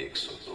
102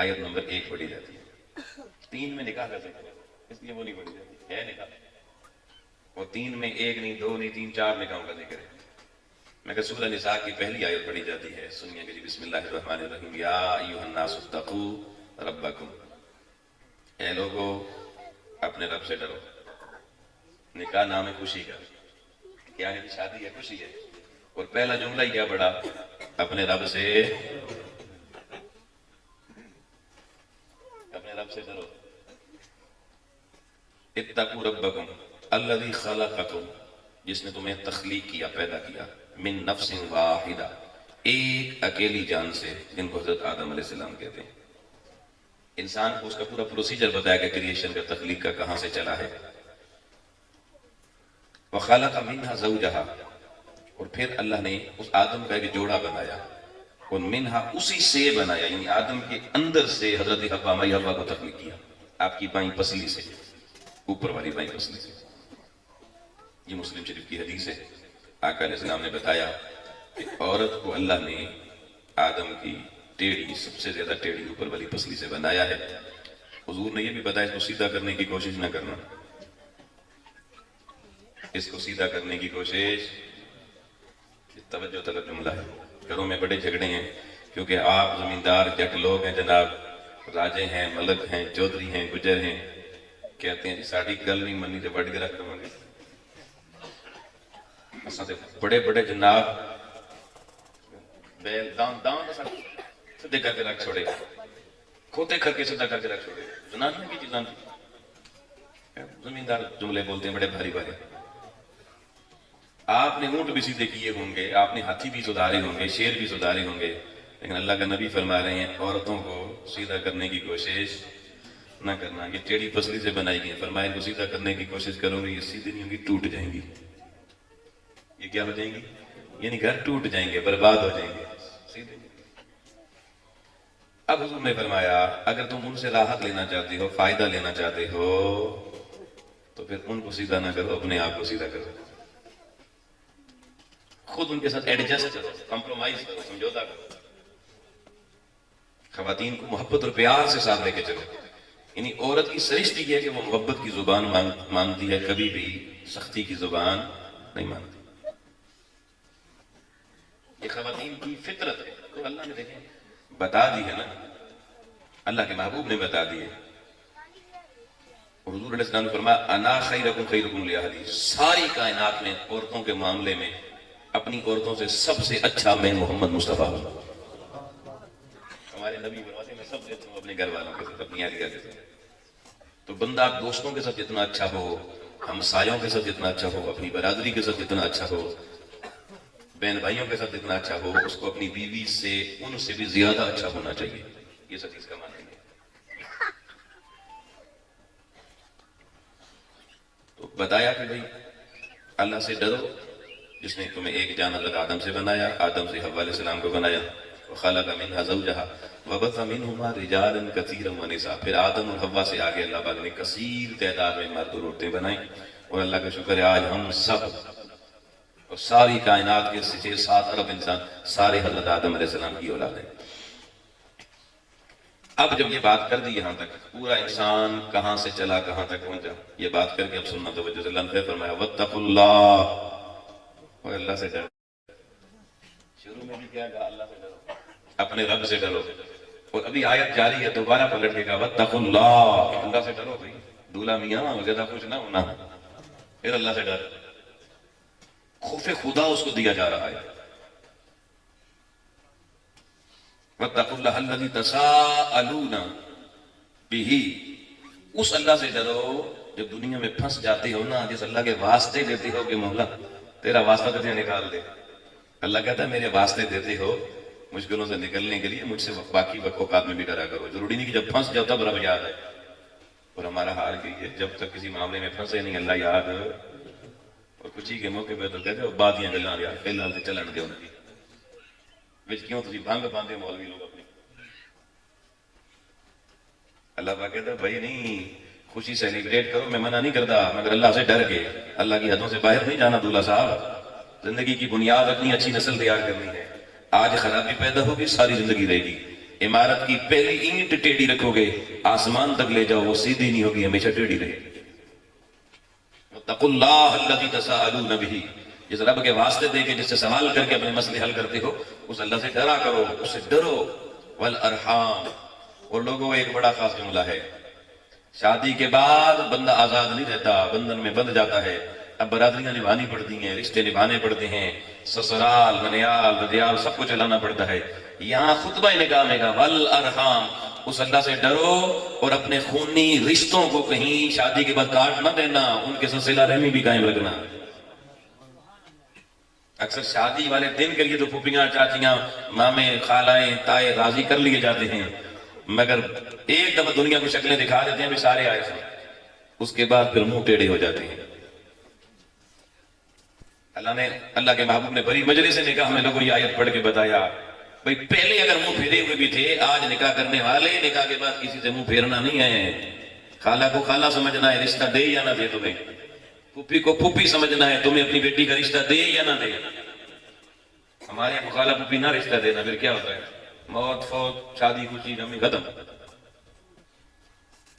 آیت نمبر 1 پڑھی جاتی ہے. 3 میں نکاح کا ذکر ہے، اس لیے وہ نہیں پڑھی جاتی ہے نکاح. اور 3 میں 1 نہیں 2 نہیں 3 4 نکاحوں کا ذکر ہے. مگر سورہ نساء کی پہلی آیت پڑھی جاتی ہے. سنیے کہ جی بسم اللہ الرحمن الرحیم. یا ایھا الناس اتقوا ربکم، اے لوگو اپنے رب سے ڈرو. نکاح نام ہے خوشی کا، کیا ہے؟ شادی ہے، خوشی ہے. اور پہلا جملہ ہی کیا پڑا؟ اپنے رب سے، اپنے رب سے ڈرو. اتقوا ربکم الذی خلقکم، جس نے تمہیں تخلیق کیا، پیدا کیا. من نفس واحدہ، ایک اکیلی جان سے، جن کو حضرت آدم علیہ السلام کہتے ہیں. انسان کو اس کا پورا پروسیجر بتایا کہ کریشن کا، تخلیق کا کہاں سے چلا ہے. وخلق منها زوجها، اور پھر اللہ نے اس آدم کا ایک جوڑا بنایا. اور منہا، اسی سے بنایا، یعنی آدم کے اندر سے حضرت حوا، مائی حوا کو تخلیق کیا. آپ کی بائیں پسلی سے، اوپر والی بائیں پسلی سے. یہ مسلم شریف کی حدیث ہے. آقا علیہ السلام نے بتایا کہ عورت کو اللہ نے آدم کی ٹیڑھی، سب سے زیادہ ٹیڑھی اوپر والی پسلی سے بنایا ہے. حضور نے یہ بھی بتایا اس کو سیدھا کرنے کی کوشش نہ کرنا، اس کو سیدھا کرنے کی کوشش. توجہ طلب جملہ ہے. گھروں میں بڑے جھگڑے ہیں کیونکہ آپ زمیندار جٹ لوگ ہیں جناب، راجے ہیں، ملک ہیں، چودھری ہیں، گجر ہیں. کہتے ہیں جی ساڑی گل نہیں منی تو بڑھ کے رکھ دوں گے. بڑے بڑے جناب بیل دان دان سدھے کر کے رکھ چھوڑے، کھوتے کر کے سدھا کر کے رکھ چھوڑے. زنانیاں کی چیزاں زمیندار جملے بولتے ہیں بڑے بھاری بھاری. آپ نے اونٹ بھی سیدھے کیے ہوں گے، آپ نے ہاتھی بھی سدھارے ہوں گے، شیر بھی سدھارے ہوں گے، لیکن اللہ کا نبی فرما رہے ہیں عورتوں کو سیدھا کرنے کی کوشش نہ کرنا. یہ ٹیڑھی پسلی سے بنائی گئی، فرمایا ان کو سیدھا کرنے کی کوشش کرو گے یہ سیدھی نہیں ہوں گی، ٹوٹ جائیں گی. یہ کیا ہو جائیں گی؟ یعنی گھر ٹوٹ جائیں گے، برباد ہو جائیں گے سیدھے. اب حضور نے فرمایا اگر تم ان سے راحت لینا چاہتے ہو، فائدہ لینا چاہتے ہو، تو پھر ان کو سیدھا نہ کرو، اپنے آپ کو سیدھا کرو. خود ان کے ساتھ ایڈجسٹ کرو، کمپرومائز کرو، سمجھوتا کرو. خواتین کو محبت اور پیار سے ساتھ لے کے چلو. یعنی عورت کی سرشت یہ ہے کہ وہ محبت کی زبان مانتی ہے، کبھی بھی سختی کی زبان نہیں مانتی. یہ خواتین کی فطرت ہے. تو اللہ نے دیکھیں بتا دی ہے نا، اللہ کے محبوب نے بتا دی ہے. حضور علیہ السلام نے فرمایا انا خیرکم خیرکم لاہلی، ساری کائنات میں عورتوں کے معاملے میں اپنی عورتوں سے سب سے اچھا میں محمد مصطفیٰ ہوں. ہمارے نبی فرماتے ہیں میں سب سے اچھا ہوں اپنے گھر والوں کے ساتھ، اپنی اہلیہ کے ساتھ. تو بندہ دوستوں کے ساتھ جتنا اچھا ہو، ہمسایوں کے ساتھ جتنا اچھا ہو، اپنی برادری کے ساتھ جتنا اچھا ہو، بہن بھائیوں کے ساتھ جتنا اچھا ہو، اس کو اپنی بیوی سے ان سے بھی زیادہ اچھا ہونا چاہیے. یہ سب چیز کا معنی ہے. تو بتایا کہ بھائی اللہ سے ڈرو جس نے تمہیں ایک جان حضرت آدم سے بنایا، آدم سے حوا علیہ السلام کو بنایا. وخلق منها زوجها وبث منهما رجالا كثيرا ونساء، پھر آدم اور حوا سے آگے اللہ پاک نے کثیر تعداد میں مرد اور عورتیں بنائیں. اور اللہ کا شکر ہے آج ہم سب اور ساری کائنات کے 6-7 ارب انسان سارے حضرت آدم علیہ السلام کی اولاد ہیں. اب جب یہ بات کر دی یہاں تک، پورا انسان کہاں سے چلا کہاں تک پہنچا، یہ بات کر کے اب سننا توجہ سے. اللہ نے فرمایا واتقوا اللہ، اور اللہ سے ڈرو. شروع میں بھی کیا کہا؟ اللہ سے ڈرو، اپنے رب سے ڈرو. اور ابھی آیت جاری ہے، دوبارہ پلٹ کے کہا واتقوا اللہ، اللہ سے ڈرو. بھائی دولہا میاں زیادہ خوش نہ ہونا، پھر اللہ سے ڈر. خوف خدا اس کو دیا جا رہا ہے. واتقوا اللہ الذی تساءلون بہ، اس اللہ سے ڈرو جب دنیا میں پھنس جاتے ہو نا، جس اللہ کے واسطے دیتے ہو کہ مولا تیرا واسطہ تجھے نکال دے. اللہ کہتا ہے میرے واسطے دیتے ہو مشکلوں سے نکلنے کے لیے، مجھ سے باقی اوقات میں بھی ڈرا کرو. ضروری نہیں کہ جب پھنس جاؤ تب رب یاد ہے. اور ہمارا حال یہ ہے جب تک کسی معاملے میں پھنسے نہیں اللہ یاد، اور کچھ ہی کے موقع پہ تو کہتے ہو بادیاں گلاں یار فی الحال تے چلن دے ان کی وچ کیوں تسی بھنگ پاندے مولوی لوگ اپنی. اللہ پاک کہتا ہے بھائی نہیں، خوشی سیلیبریٹ کرو، میں منع نہیں کرتا، مگر اللہ سے ڈر کے، اللہ کی حدوں سے باہر نہیں جانا. دولہا صاحب زندگی کی بنیاد اپنی اچھی نسل تیار کرنی ہے. آج خرابی پیدا ہوگی ساری زندگی رہے گی. عمارت کی پہلی اینٹ ٹیڑھی رکھو گے آسمان تک لے جاؤ وہ سیدھی نہیں ہوگی ہمیشہ ٹیڑھی رہے گی. واتقوا اللہ الذی تساءلون بہ، جس رب کے واسطے دے کے جس سے سوال کر کے اپنے مسئلے حل کرتے ہو اس اللہ سے ڈرا کرو، اس سے ڈرو. والارحام، اور لوگوں ایک بڑا خاص جملہ ہے، شادی کے بعد بندہ آزاد نہیں رہتا، بندھن میں بندھ جاتا ہے. اب برادریاں نبھانی پڑتی ہیں، رشتے نبھانے پڑتے ہیں، سسرال منیال ددیال سب کو چلانا پڑتا ہے. یہاں خطبہ نکاح میں کہا والارحام، اس اللہ سے ڈرو اور اپنے خونی رشتوں کو کہیں شادی کے بعد کاٹ نہ دینا، ان کے ساتھ صلہ رحمی بھی قائم رکھنا. اکثر شادی والے دن کے لیے تو پھوپھیاں چاچیاں مامے خالائیں تائے راضی کر لیے جاتے ہیں، مگر ایک دفعہ دنیا کو شکلیں دکھا دیتے ہیں بھی سارے آئے تھے، اس کے بعد پھر منہ ٹیڑھے ہو جاتے ہیں. اللہ کے محبوب نے بڑی مجلس سے نکاح میں لوگوں کو یہ آیت پڑھ کے بتایا بھئی پہلے اگر منہ پھیرے ہوئے بھی تھے، آج نکاح کرنے والے نکاح کے بعد کسی سے منہ پھیرنا نہیں ہے. خالہ کو خالہ سمجھنا ہے، رشتہ دے یا نہ دے تمہیں. پھوپھی کو پھوپھی سمجھنا ہے، تمہیں اپنی بیٹی کا رشتہ دے یا نہ دے. ہمارے یہاں خالہ پھوپھی نہ رشتہ دینا پھر کیا ہوتا ہے؟ موت فوت شادی خوشی غمی ختم.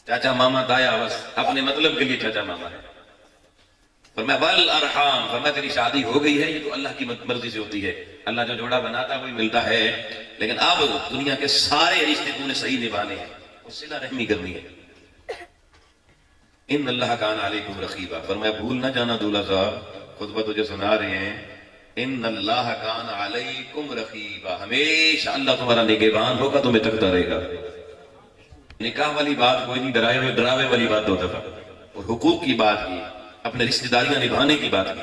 چاچا ماما تایا بس اپنے مطلب کے لیے چاچا ماما ہے. فرمایا والارحام، فرمایا تیری شادی ہو گئی ہے، یہ تو اللہ کی مرضی سے ہوتی ہے، اللہ جو جوڑا بناتا ہے وہی ملتا ہے. لیکن اب دنیا کے سارے رشتے تم نے صحیح نبھانے ہیں اور صلہ رحمی کرنی ہے. ان اللہ کان علیکم رقیبا، فرمایا بھول نہ جانا دولہا صاحب، خطبہ تجھے سنا رہے ہیں، ان اللہ کان علیکم رقیبا، ہمیشہ اللہ تمہارا نگہبان ہوگا، تمہیں تکتا رہے گا. نکاح والی بات کوئی نہیں، ڈراوے والی بات دو دفعہ، اور حقوق کی بات کی، اپنے رشتہ داریاں نبھانے کی بات کی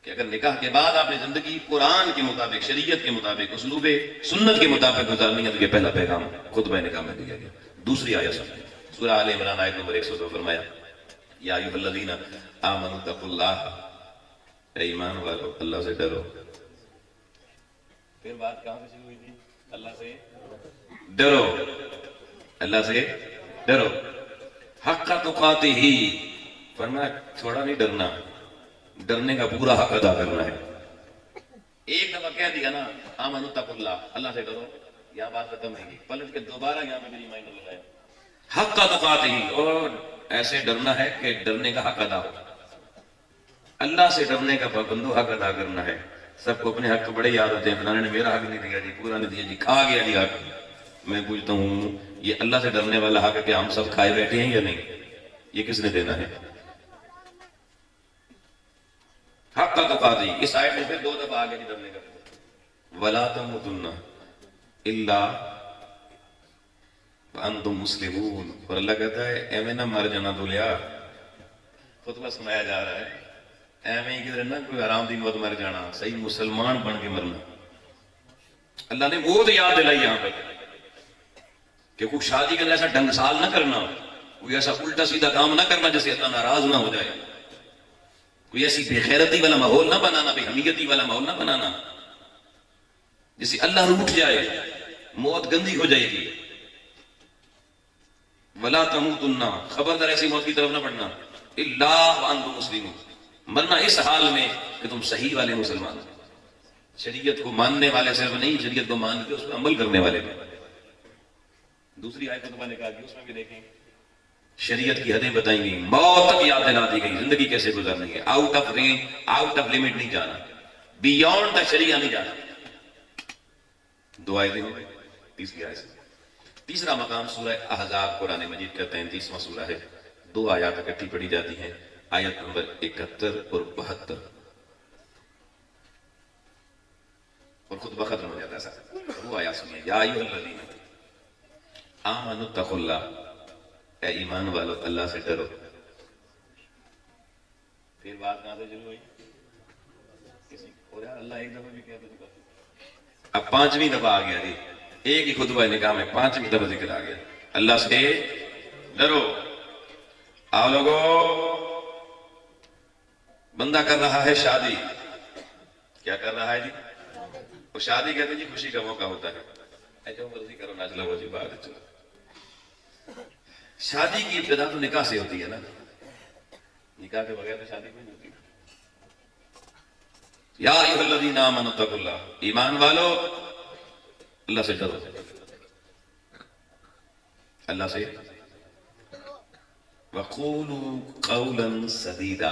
کہ اگر نکاح کے بعد آپ نے زندگی قرآن کے مطابق، شریعت کے مطابق، اسلوب سنت کے مطابق گزارنی ہے تو یہ پہلا پیغام خطبہ نکاح میں دیا گیا. دوسری آیت سنیں، سورہ آل عمران آیت نمبر 102، فرمایا یا ایھا الذین آمنوا اتقوا اللہ، اے ایمان والو اللہ سے ڈرو. پھر بات کہاں سے شروع ہوئی تھی؟ اللہ سے ڈرو، اللہ سے ڈرو. حق تقاتہ، فرمایا تھوڑا نہیں ڈرنا، ڈرنے کا پورا حق ادا کرنا ہے. ایک دفعہ کہہ دیا نا آمنوا اتقوا اللہ، اللہ سے ڈرو، یہاں بات ختم نہیں کی. پلٹ کے دوبارہ یہاں پہ بھی ریمائنڈر لگایا حق تقاتہ، اور ایسے ڈرنا ہے کہ ڈرنے کا حق ادا ہو. اللہ سے ڈرنے کا پابندو حق ادا کرنا ہے. سب کو اپنے حق بڑے یاد ہوتے ہیں، فلانے نے میرا حق نہیں دیا جی، پورا نہیں دیا جی، کھا گیا جی حق. میں پوچھتا ہوں یہ اللہ سے ڈرنے والا حق ہے کہ ہم سب کھائے بیٹھے ہیں یا نہیں؟ یہ کس نے دینا ہے؟ حق تقاتہ. اس آیت میں پھر دو دفعہ آگے نہیں ڈرنے کا، ولا تموتن الا وانتم مسلمون. اور اللہ کہتا ہے ایویں نہ مر جانا دولیا. خطبہ سنایا جا رہا ہے ایویں ہی کدھر نہ کوئی حرام دی موت مر جانا، صحیح مسلمان بن کے مرنا. اللہ نے موت یاد دلائی یہاں پہ کہ کوئی شادی کے ایسا ڈنگ سال نہ کرنا، کوئی ایسا الٹا سیدھا کام نہ کرنا جس سے اللہ ناراض نہ ہو جائے، کوئی ایسی بے غیرتی والا ماحول نہ بنانا، بے حمیتی والا ماحول نہ بنانا جس سے اللہ روٹھ جائے، موت گندی ہو جائے گی. ولا تموتن، خبردار ایسی موت کی طرف نہ بڑھنا، الا وانتم مسلمون، مرنا اس حال میں کہ تم صحیح والے مسلمان، شریعت کو ماننے والے صرف نہیں، شریعت کو مان کے اس پر عمل کرنے والے بھی. دوسری آیت خطبہ نے کہا کہ اس میں بھی دیکھیں شریعت کی حدیں بتائیں گئی، موت تک یاد دلا دی گئی، زندگی کیسے گزارنی ہے، out of range, out of limit نہیں جانا، بیونڈ دا شریعہ نہیں جانا. دو آیتیں ہو گئی. تیسری آیت، تیسرا مقام سورہ احزاب قرآن مجید کا 33واں سورہ ہے. دو آیات اکٹھی پڑھی جاتی ہیں، آیت نمبر 71 اور 72، اور خطبہ ختم ہو جاتا ہے. سر وہ آیات سنیے، یا ایھا الذین آمنوا اتقوا اللہ، اے ایمان والو اللہ سے ڈرو. پھر بات کہاں سے شروع ہوئی؟ اللہ ایک دفعہ بھی کہتا ہے، اب پانچویں دفعہ آ گیا جی، ایک ہی خطبہ نکاح میں پانچویں دفعہ ذکر آ گیا، اللہ سے ڈرو. آؤ لوگو، بندہ کر رہا ہے شادی، کیا کر رہا ہے جی؟ وہ شادی کہتے ہیں جی خوشی کا موقع ہوتا ہے، جو مرضی کرو ناچ لو جی، بات چلو. شادی کی ابتدا تو نکاح سے ہوتی ہے نا، نکاح کے بغیر تو شادی کوئی نہیں ہوتی. یا ایھا الذین آمنوا اتقوا اللہ، ایمان والو اللہ سے ڈرو، اللہ سے وقولوا قولا سدیدا،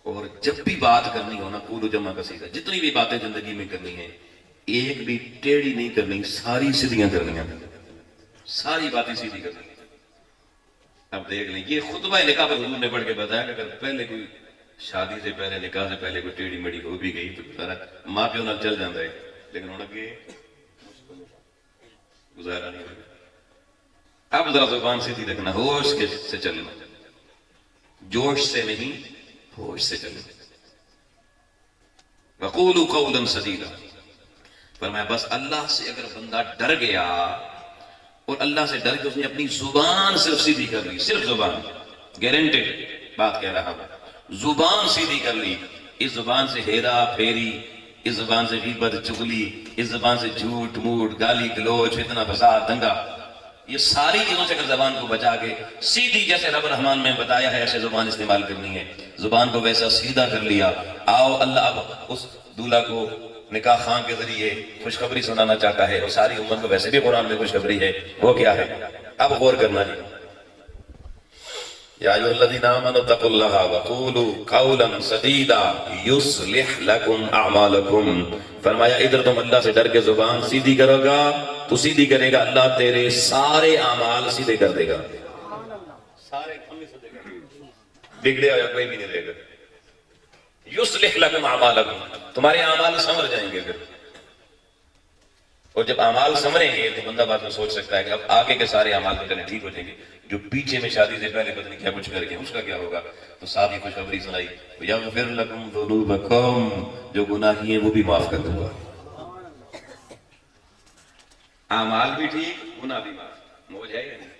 اور جب بھی بات کرنی ہو نا، قولوا جمع کا صیغہ، جتنی بھی باتیں زندگی میں کرنی ہے ایک بھی ٹیڑھی نہیں کرنی، ساری سیدھیاں کرنی ہیں، ساری باتیں سیدھی کرنی ہیں۔ اب دیکھ لیں یہ خطبہ نکاح پر حضور نے پڑھ کے بتایا کہ اگر پہلے کوئی شادی سے پہلے، نکاح سے پہلے کوئی ٹیڑھی میڑھی ہو بھی گئی تو سارا ماں پیو نال چل جاتا ہے، لیکن ہوں اگے گزارا نہیں ہوگا۔ اب ذرا زبان سیدھی رکھنا، ہوش کے سے چلنا، جوش سے نہیں، ہوش سے چلنا۔ وقولوا قولا سدیدا، فرمایا بس اللہ سے اگر بندہ ڈر گیا اور اللہ سے ڈر کے اس نے اپنی زبان صرف سیدھی کر لی، صرف زبان، گارنٹیڈ بات کہہ رہا ہوں، زبان سیدھی کر لی، اس زبان سے ہیرا پھیری، اس زبان سے غیبت چغلی، اس زبان سے جھوٹ موٹ گالی گلوچ فتنہ فساد دنگا، یہ ساری چیزوں سے اگر زبان کو بچا کے سیدھی جیسے رب الرحمن میں بتایا ہے ایسے زبان استعمال کرنی ہے، زبان کو ویسا سیدھا کر لیا، آؤ اللہ اب اس دولہا کو نکاح خان کے ذریعے خوشخبری سنانا چاہتا ہے، اور ساری امت کو ویسے بھی قرآن میں خوشخبری ہے، وہ کیا ہے؟ اب غور کرنا جی۔ یا ایھا الذین آمنوا اتقوا اللہ وقولوا قولا سدیدا یصلح لکم اعمالکم، فرمایا ادھر تم اللہ سے ڈر کے زبان سیدھی کرو گا تو سیدھی کرے گا اللہ، تیرے سارے اعمال سیدھے کر دے گا، سارے بگڑے ہوا کوئی بھی نہیں رہے گا۔ یصلح لکم اعمالکم، تمہارے اعمال سنور جائیں گے پھر، اور جب اعمال سنوریں گے تو بندہ بعد میں سوچ سکتا ہے کہ اب آگے کے سارے اعمال تو چلے ٹھیک ہو جائیں گے، جو پیچھے میں شادی سے پہلے پتہ نہیں کیا کچھ کر کے اس کا کیا ہوگا، تو ساتھ ہی خوشخبری سنائی، یغفر لکم ذنوبکم، جو گناہی ہیں وہ بھی معاف کر دوں گا، اعمال بھی ٹھیک، گناہ بھی معاف، ہو جائے گا نہیں۔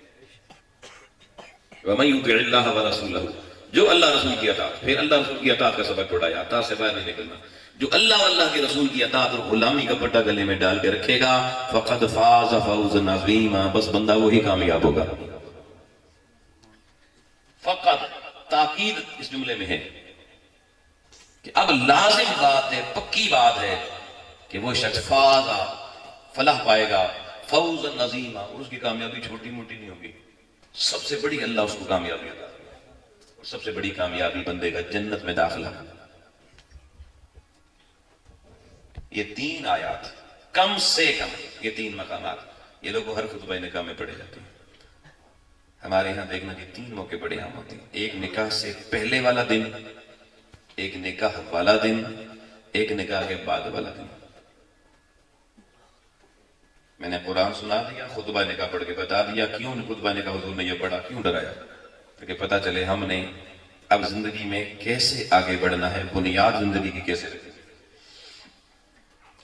وَمَن يُطِعِ اللَّهَ وَرَسُولَهُ، جو اللہ رسول کی اطاعت، پھر اللہ رسول کی اطاعت کا سبق پڑھایا، اطاعت سے باہر نہیں نکلنا، جو اللہ واللہ کے رسول کی اطاعت اور غلامی کا پٹا گلے میں ڈال کے رکھے گا، فقد فاز فوزا عظیما، بس بندہ وہی کامیاب ہوگا۔ فقط تاکید اس جملے میں ہے کہ اب لازم بات ہے، پکی بات ہے کہ وہ شخص فاز، فلاح پائے گا، فوزا عظیما، اور اس کی کامیابی چھوٹی موٹی نہیں ہوگی، سب سے بڑی اللہ اس کو کامیابی عطا کرے گا، اور سب سے بڑی کامیابی بندے کا جنت میں داخلہ۔ یہ تین آیات کم سے کم، یہ تین مقامات یہ لوگوں ہر خطبہ نکاح میں پڑھے جاتے ہیں۔ ہمارے ہاں دیکھنا کہ تین موقع بڑے عام ہوتے ہیں، ایک نکاح سے پہلے والا دن، ایک نکاح والا دن، ایک نکاح کے بعد والا دن۔ میں نے قرآن سنا دیا، خطبہ نکاح پڑھ کے بتا دیا کیوں خطبہ نکاح حضور نے یہ پڑھا، کیوں ڈرایا، تاکہ پتہ چلے ہم نے اب زندگی میں کیسے آگے بڑھنا ہے، بنیاد زندگی کی کیسے رکھنی ہے۔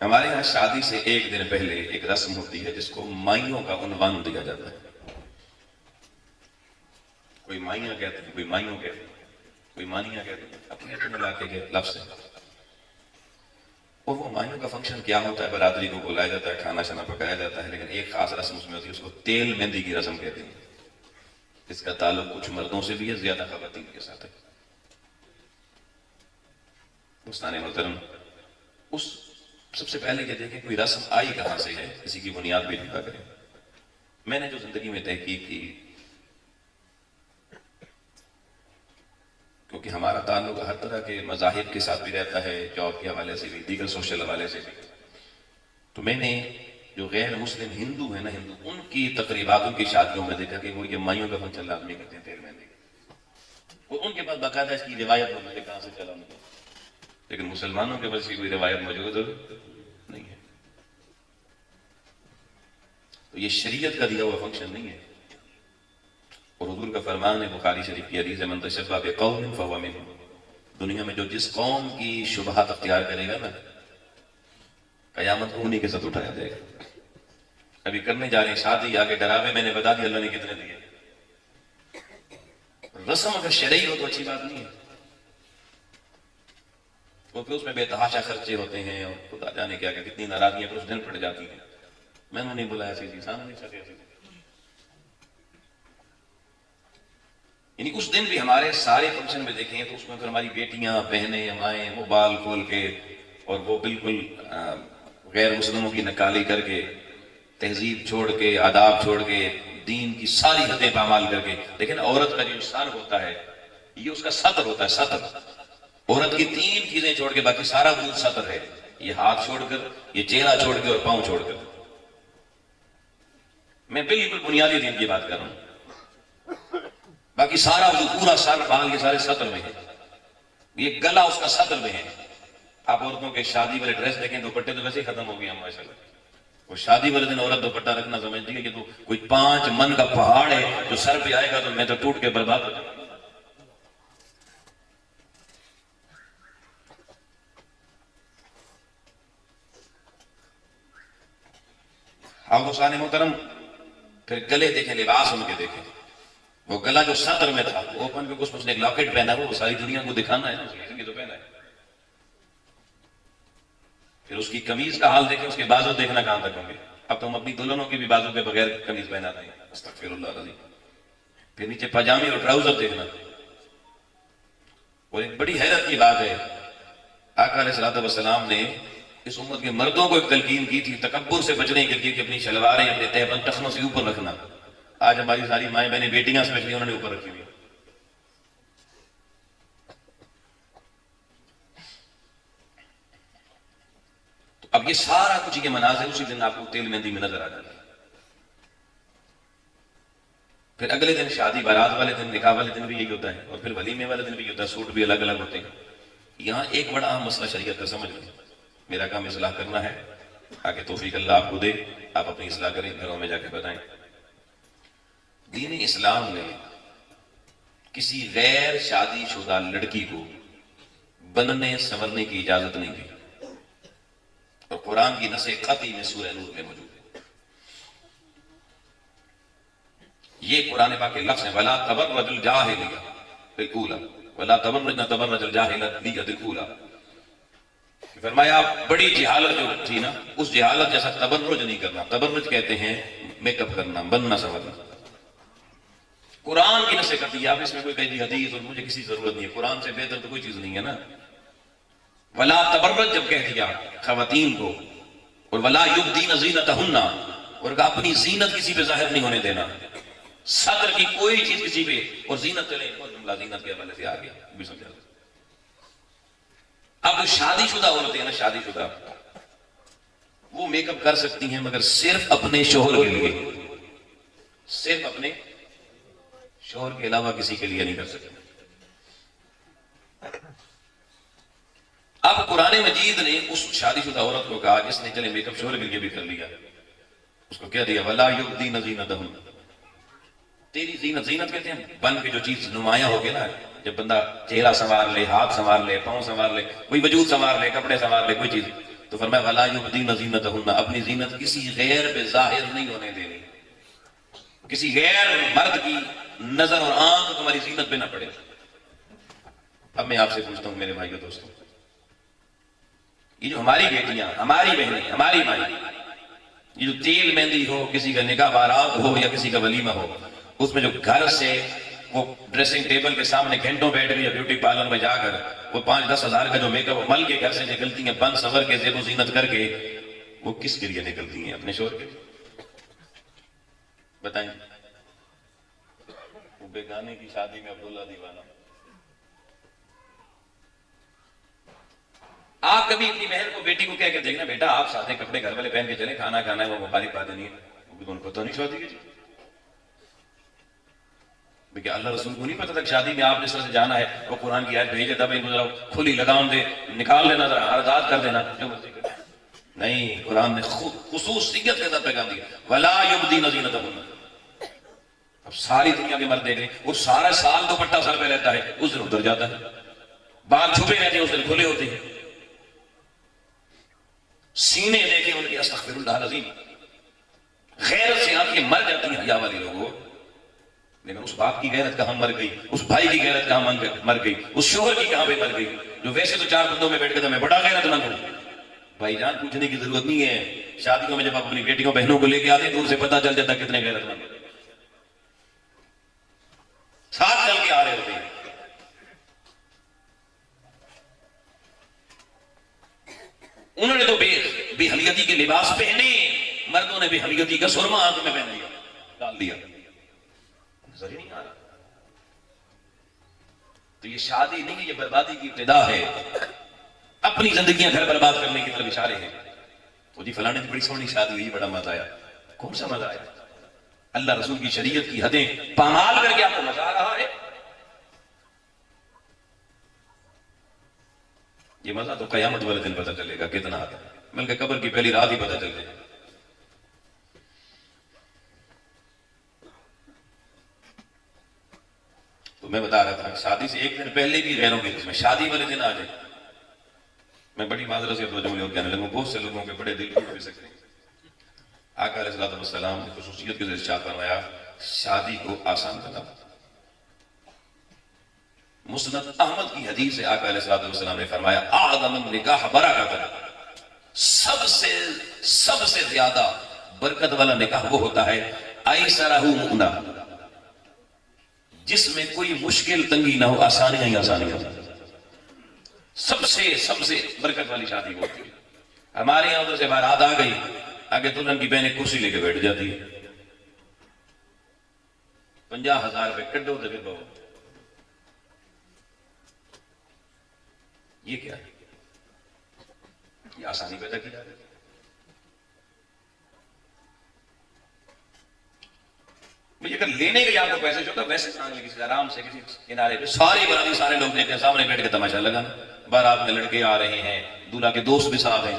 ہمارے ہاں شادی سے ایک دن پہلے ایک رسم ہوتی ہے جس کو مائیوں کا عنوان دیا جاتا ہے، کوئی مائیاں کہتے ہیں، کوئی مائیوں کہتے ہیں، کوئی مانیاں کہتے ہیں، اپنے اپنے علاقے کے لفظ ہیں۔ اور وہ مائیوں کا فنکشن کیا ہوتا ہے، برادری کو بلایا جاتا ہے، کھانا شانا پکایا جاتا ہے، لیکن ایک خاص رسم اس میں ہوتی ہے، اس کو تیل مہندی کی رسم کہتے ہیں۔ اس کا تعلق کچھ مردوں سے بھی ہے، زیادہ خواتین کے ساتھ ہے۔ دوستان محترم، اس سب سے پہلے یہ دیکھیں کوئی رسم آئی کہاں سے ہے، اسی کی بنیاد بھی پتا کریں۔ میں نے جو زندگی میں تحقیق کی، کیونکہ ہمارا تعلق ہر طرح کے مذاہب کے ساتھ بھی رہتا ہے، جاب کے حوالے سے بھی، دیگر سوشل حوالے سے بھی، تو میں نے جو غیر مسلم ہندو ہیں نا، ہندو، ان کی تقریبات، ان کی شادیوں میں دیکھا کہ وہ یہ مائیوں کا فنکشن لازمی کرتے ہیں، تیل مہندی، اور ان کے پاس باقاعدہ اس کی روایت موجود ہے، کہاں سے چلا مجھے، لیکن مسلمانوں کے پاس کوئی روایت موجود نہیں ہے۔ تو یہ شریعت کا دیا ہوا فنکشن نہیں ہے، اور حضور کا فرمان ہے بخاری شریف کی حدیث ہے، من تشبہ بقوم فہو منہم، دنیا میں جو جس قوم کی شبہات اختیار کرے گا نا، قیامت کو انہی کے ساتھ اٹھایا جائے گا۔ ابھی کرنے جا رہے ہیں شادی، آگے ڈراوے میں نے بتا دیا اللہ نے کتنے دیے۔ رسم اگر شرعی ہو تو اچھی بات نہیں ہے، کیونکہ اس میں بے تحاشا خرچے ہوتے ہیں، اور خدا جانے کیا کہ کتنی ناراضیاں کچھ دن پڑ جاتی ہیں۔ میں نے نہیں بلایا سی سامنے نہیں سکے، یعنی اس دن بھی ہمارے سارے فنکشن میں دیکھیں تو اس میں پھر ہماری بیٹیاں بہنیں مائیں وہ بال کھول کے اور وہ بالکل غیر مسلموں کی نکالی کر کے تہذیب چھوڑ کے آداب چھوڑ کے دین کی ساری حدیں پامال کر کے. لیکن عورت کا جو سر ہوتا ہے یہ اس کا سطر ہوتا ہے. سطر عورت کی 3 چیزیں چھوڑ کے باقی سارا وجود سطر ہے. یہ ہاتھ چھوڑ کر, یہ چہرہ چھوڑ کے اور پاؤں چھوڑ کر. میں بالکل بنیادی دین کی بات کر رہا ہوں. باقی سارا وجود پورا سر بال یہ سارے سطر میں ہے. یہ گلا اس کا سطر میں ہے. آپ عورتوں کے شادی والے ڈریس دیکھیں دوپٹے تو ویسے ہی ختم ہو گئے ہم ماشاء اللہ. وہ شادی والے دن عورت دوپٹہ رکھنا سمجھتی ہے کہ تو کوئی 5 من کا پہاڑ ہے جو سر پہ آئے گا تو میں تو ٹوٹ کے برباد ہو جاؤں. آپ حسان محترم پھر گلے دیکھیں, لباس ان کے دیکھیں. وہ گلا جو سطر میں تھا وہ اوپن پہ اس نے ایک لاکٹ پہنا وہ ساری دنیا کو دکھانا ہے نا, اس لیے تو پہنا ہے. پھر اس کی قمیض کا حال دیکھیں, اس کے بازو دیکھنا کہاں تک ہوں گے. اب تو ہم اپنی دلہنوں کے بھی بازو کے بغیر قمیض پہناتے ہیں, استغفر اللہ العظیم. پھر نیچے پاجامے اور ٹراؤزر دیکھنا. اور ایک بڑی حیرت کی بات ہے, آقا علیہ الصلوۃ والسلام نے اس امت کے مردوں کو ایک تلقین کی تھی تکبر سے بچنے کے لیے کہ اپنی شلواریں اپنے تہبند ٹخنوں سے اوپر رکھنا. آج ہماری ساری مائیں بہنیں بیٹیاں اسپیشلی انہوں نے اوپر رکھی ہوئی. تو اب یہ سارا کچھ یہ مناظر اسی دن آپ کو تیل مہندی میں نظر آ جاتا ہے. پھر اگلے دن شادی بارات والے دن, نکاح والے دن بھی یہی ہوتا ہے, اور پھر ولیمے والے دن بھی ہوتا ہے. سوٹ بھی الگ الگ ہوتے ہیں. یہاں ایک بڑا اہم مسئلہ شریعت کا سمجھ لیں. میرا کام اصلاح کرنا ہے, آگے توفیق اللہ آپ کو دے, آپ اپنی اصلاح کریں, گھروں میں جا کے بتائیں. دین اسلام نے کسی غیر شادی شدہ لڑکی کو بننے سنورنے کی اجازت نہیں دی, اور قرآن کی نص قطعی میں سورہ نور میں موجود ہے. یہ قرآن پاک کے لفظ ہیں, وَلَا تَبَرَّجُ الْجَاهِلِيَّةَ الْأُولَىٰ وَلَا تَبَرَّجْنَ تَبَرَّجَ الْجَاهِلِيَّةِ الْأُولَىٰ. فرمایا بڑی جہالت جو تھی نا, اس جہالت جیسا تبرج نہیں کرنا. تبرج کہتے ہیں میک اپ کرنا, بننا سنورنا. قرآن کی نص کرتی ہے. آپ اس میں کوئی کہیں حدیث اور مجھے کسی ضرورت نہیں ہے, قرآن سے بہتر تو کوئی چیز نہیں ہے نا. ولا تبرج جب کہہ دیا خواتین کو, اور ولا یبدین زینتہن, اور اپنی زینت کسی پہ ظاہر نہیں ہونے دینا. صدر کی کوئی چیز کسی پہ, اور زینت چلے جملہ زینت کے حوالے سے آ گیا بھی سمجھا. اب شادی شدہ عورتیں ہیں نا, شادی شدہ, وہ میک اپ کر سکتی ہیں مگر صرف اپنے شوہر کے لیے, صرف اپنے شوہر کے علاوہ کسی کے لیے نہیں کر سکتے. اب قرآن مجید نے اس شادی شدہ عورت کو کہا جس نے چلے میک اپ شوہر کے لیے بھی کر لیا, اس کو کہہ دیا وَلَا يُبْدِينَ زِينَتَهُنَّ. تیری زینت, زینت کہتے ہیں بن کے جو چیز نمایاں ہو گیا نا, جب بندہ چہرہ سنوار لے, ہاتھ سنوار لے, پاؤں سنوار لے, کوئی وجود سنوار لے, کپڑے سنوار لے, کوئی چیز, تو فرمایا وَلَا يُبْدِينَ زِينَتَهُنَّ, اپنی زینت کسی غیر پہ ظاہر نہیں ہونے دینی. کسی غیر مرد کی نظر اور آنکھ تمہاری زینت پہ نہ پڑے. اب میں آپ سے پوچھتا ہوں میرے بھائیو دوستوں, یہ جو ہماری بیٹیاں, ہماری بہنیں, ہماری مائیں, یہ جو تیل مہندی ہو, کسی کا نکاح بارات ہو یا کسی کا ولیمہ ہو, اس میں جو گھر سے وہ ڈریسنگ ٹیبل کے سامنے گھنٹوں بیٹھ گئی, یا بیوٹی پارلر میں جا کر وہ 5-10 ہزار کا جو میک اپ مل کے گھر سے نکلتی ہیں, بن سنور کے, زیب و زینت کر کے, وہ کس کے لیے نکلتی ہیں؟ اپنے شوہر کے لیے. بتائیں, وہ بیگانے کی شادی میں عبداللہ دیوانہ. آپ کبھی اپنی بہن کو, بیٹی کو کہہ کے دیکھنا, بیٹا آپ سادے کپڑے گھر والے پہن کے چلے, کھانا کھانا ہے, وہ بخاری پا دینی ہے, وہ ان کو تو نہیں شادی کی. کہ اللہ رسول کو نہیں پتا تھا کہ شادی میں آپ نے اس طرح سے جانا ہے, وہ قرآن کی آیت بھیج دیتا, بھائی ذرا کھلی لگام دے, نکال لینا, ذرا آزاد کر دینا, جو مرضی کرے. نہیں, قرآن نے خصوصیت کے ساتھ پیغام دیا وَلَا يُبْدِينَ زِينَتَهُنَّ. اب ساری دنیا کے مرد دیکھ لیں, وہ سارا سال دوپٹہ سر پہ رہتا ہے, اس دن اتر جاتا ہے, بال چھپے رہتے ہیں, اس دن کھلے ہوتے ہیں. سینے دیکھیں ان کی, استغفر اللہ العظیم, غیرت سے آنکھیں مر جاتی ہیں حیا والی لوگوں. لیکن اس باپ کی غیرت کہاں مر گئی, اس بھائی کی غیرت کہاں مر گئی, اس شوہر کی کہاں پہ مر گئی, جو ویسے تو 4 بندوں میں بیٹھ کے تھا میں بڑا غیرت مند ہوں. بھائی جان پوچھنے کی ضرورت نہیں ہے. شادیوں میں جب آپ اپنی بیٹیوں بہنوں کو لے کے آتے ہیں, دور سے پتہ چل جاتا کتنے غیرت مند. ساتھ چل کے آ رہے ہوتے ہیں. انہوں نے تو بے حلیتی کے لباس پہنے, مردوں نے بے حلیتی کا سرما آنکھ میں پہن لیا, ڈال دیا, نظر ہی نہیں آ رہا. تو یہ شادی نہیں ہے, یہ بربادی کی ابتدا ہے. اپنی زندگیاں گھر برباد کرنے کی طرف اشارے ہیں. تو جی فلانے کی بڑی سونی شادی ہوئی, بڑا مزہ آیا. کون سا مزہ آیا؟ اللہ رسول کی شریعت کی حدیں پامال کر کے آپ کو مزہ آ رہا ہے. یہ مزہ تو قیامت والے دن پتہ چلے گا کتنا آتا ہے, بلکہ قبر کی پہلی رات ہی پتہ چل جائے گا. تو میں بتا رہا تھا شادی سے ایک دن پہلے بھی غیروں کے جس میں شادی والے دن آ جائے. میں بڑی معذرت سے کہنے لگوں, بہت سے لوگوں کے بڑے دل ٹوٹ بھی سکتے ہیں. آقا علیہ الصلوۃ والسلام نے خصوصیت کے ذریعے ارشاد فرمایا شادی کو آسان بنا. مسند احمد کی حدیث سے آقا علیہ الصلوۃ والسلام نے فرمایا اعظم النکاح برکۃ, سب سے زیادہ برکت والا نکاح وہ ہوتا ہے ایسرہ مؤنہ, جس میں کوئی مشکل تنگی نہ ہو, آسانیاں ہی آسانیاں. سب سے برکت والی شادی ہوتی ہے. ہمارے یہاں ادھر سے بارات آ گئی, آگے دلہن کی بہنیں کرسی لے کے بیٹھ جاتی ہے, 50,000 روپے کڈو تو پھر بہو. یہ کیا ہے؟ یہ آسانی پیدا کی جا رہی ہے. مجھے اگر لینے کے آپ کو پیسے چاہتا ویسے کسی آرام سے کسی کنارے پہ ساری برادری سارے لوگ دیکھتے ہیں, سامنے بیٹھ کے تماشا لگانا. بارات میں لڑکے آ رہے ہیں, دولہا کے دوست بھی ساتھ ہیں,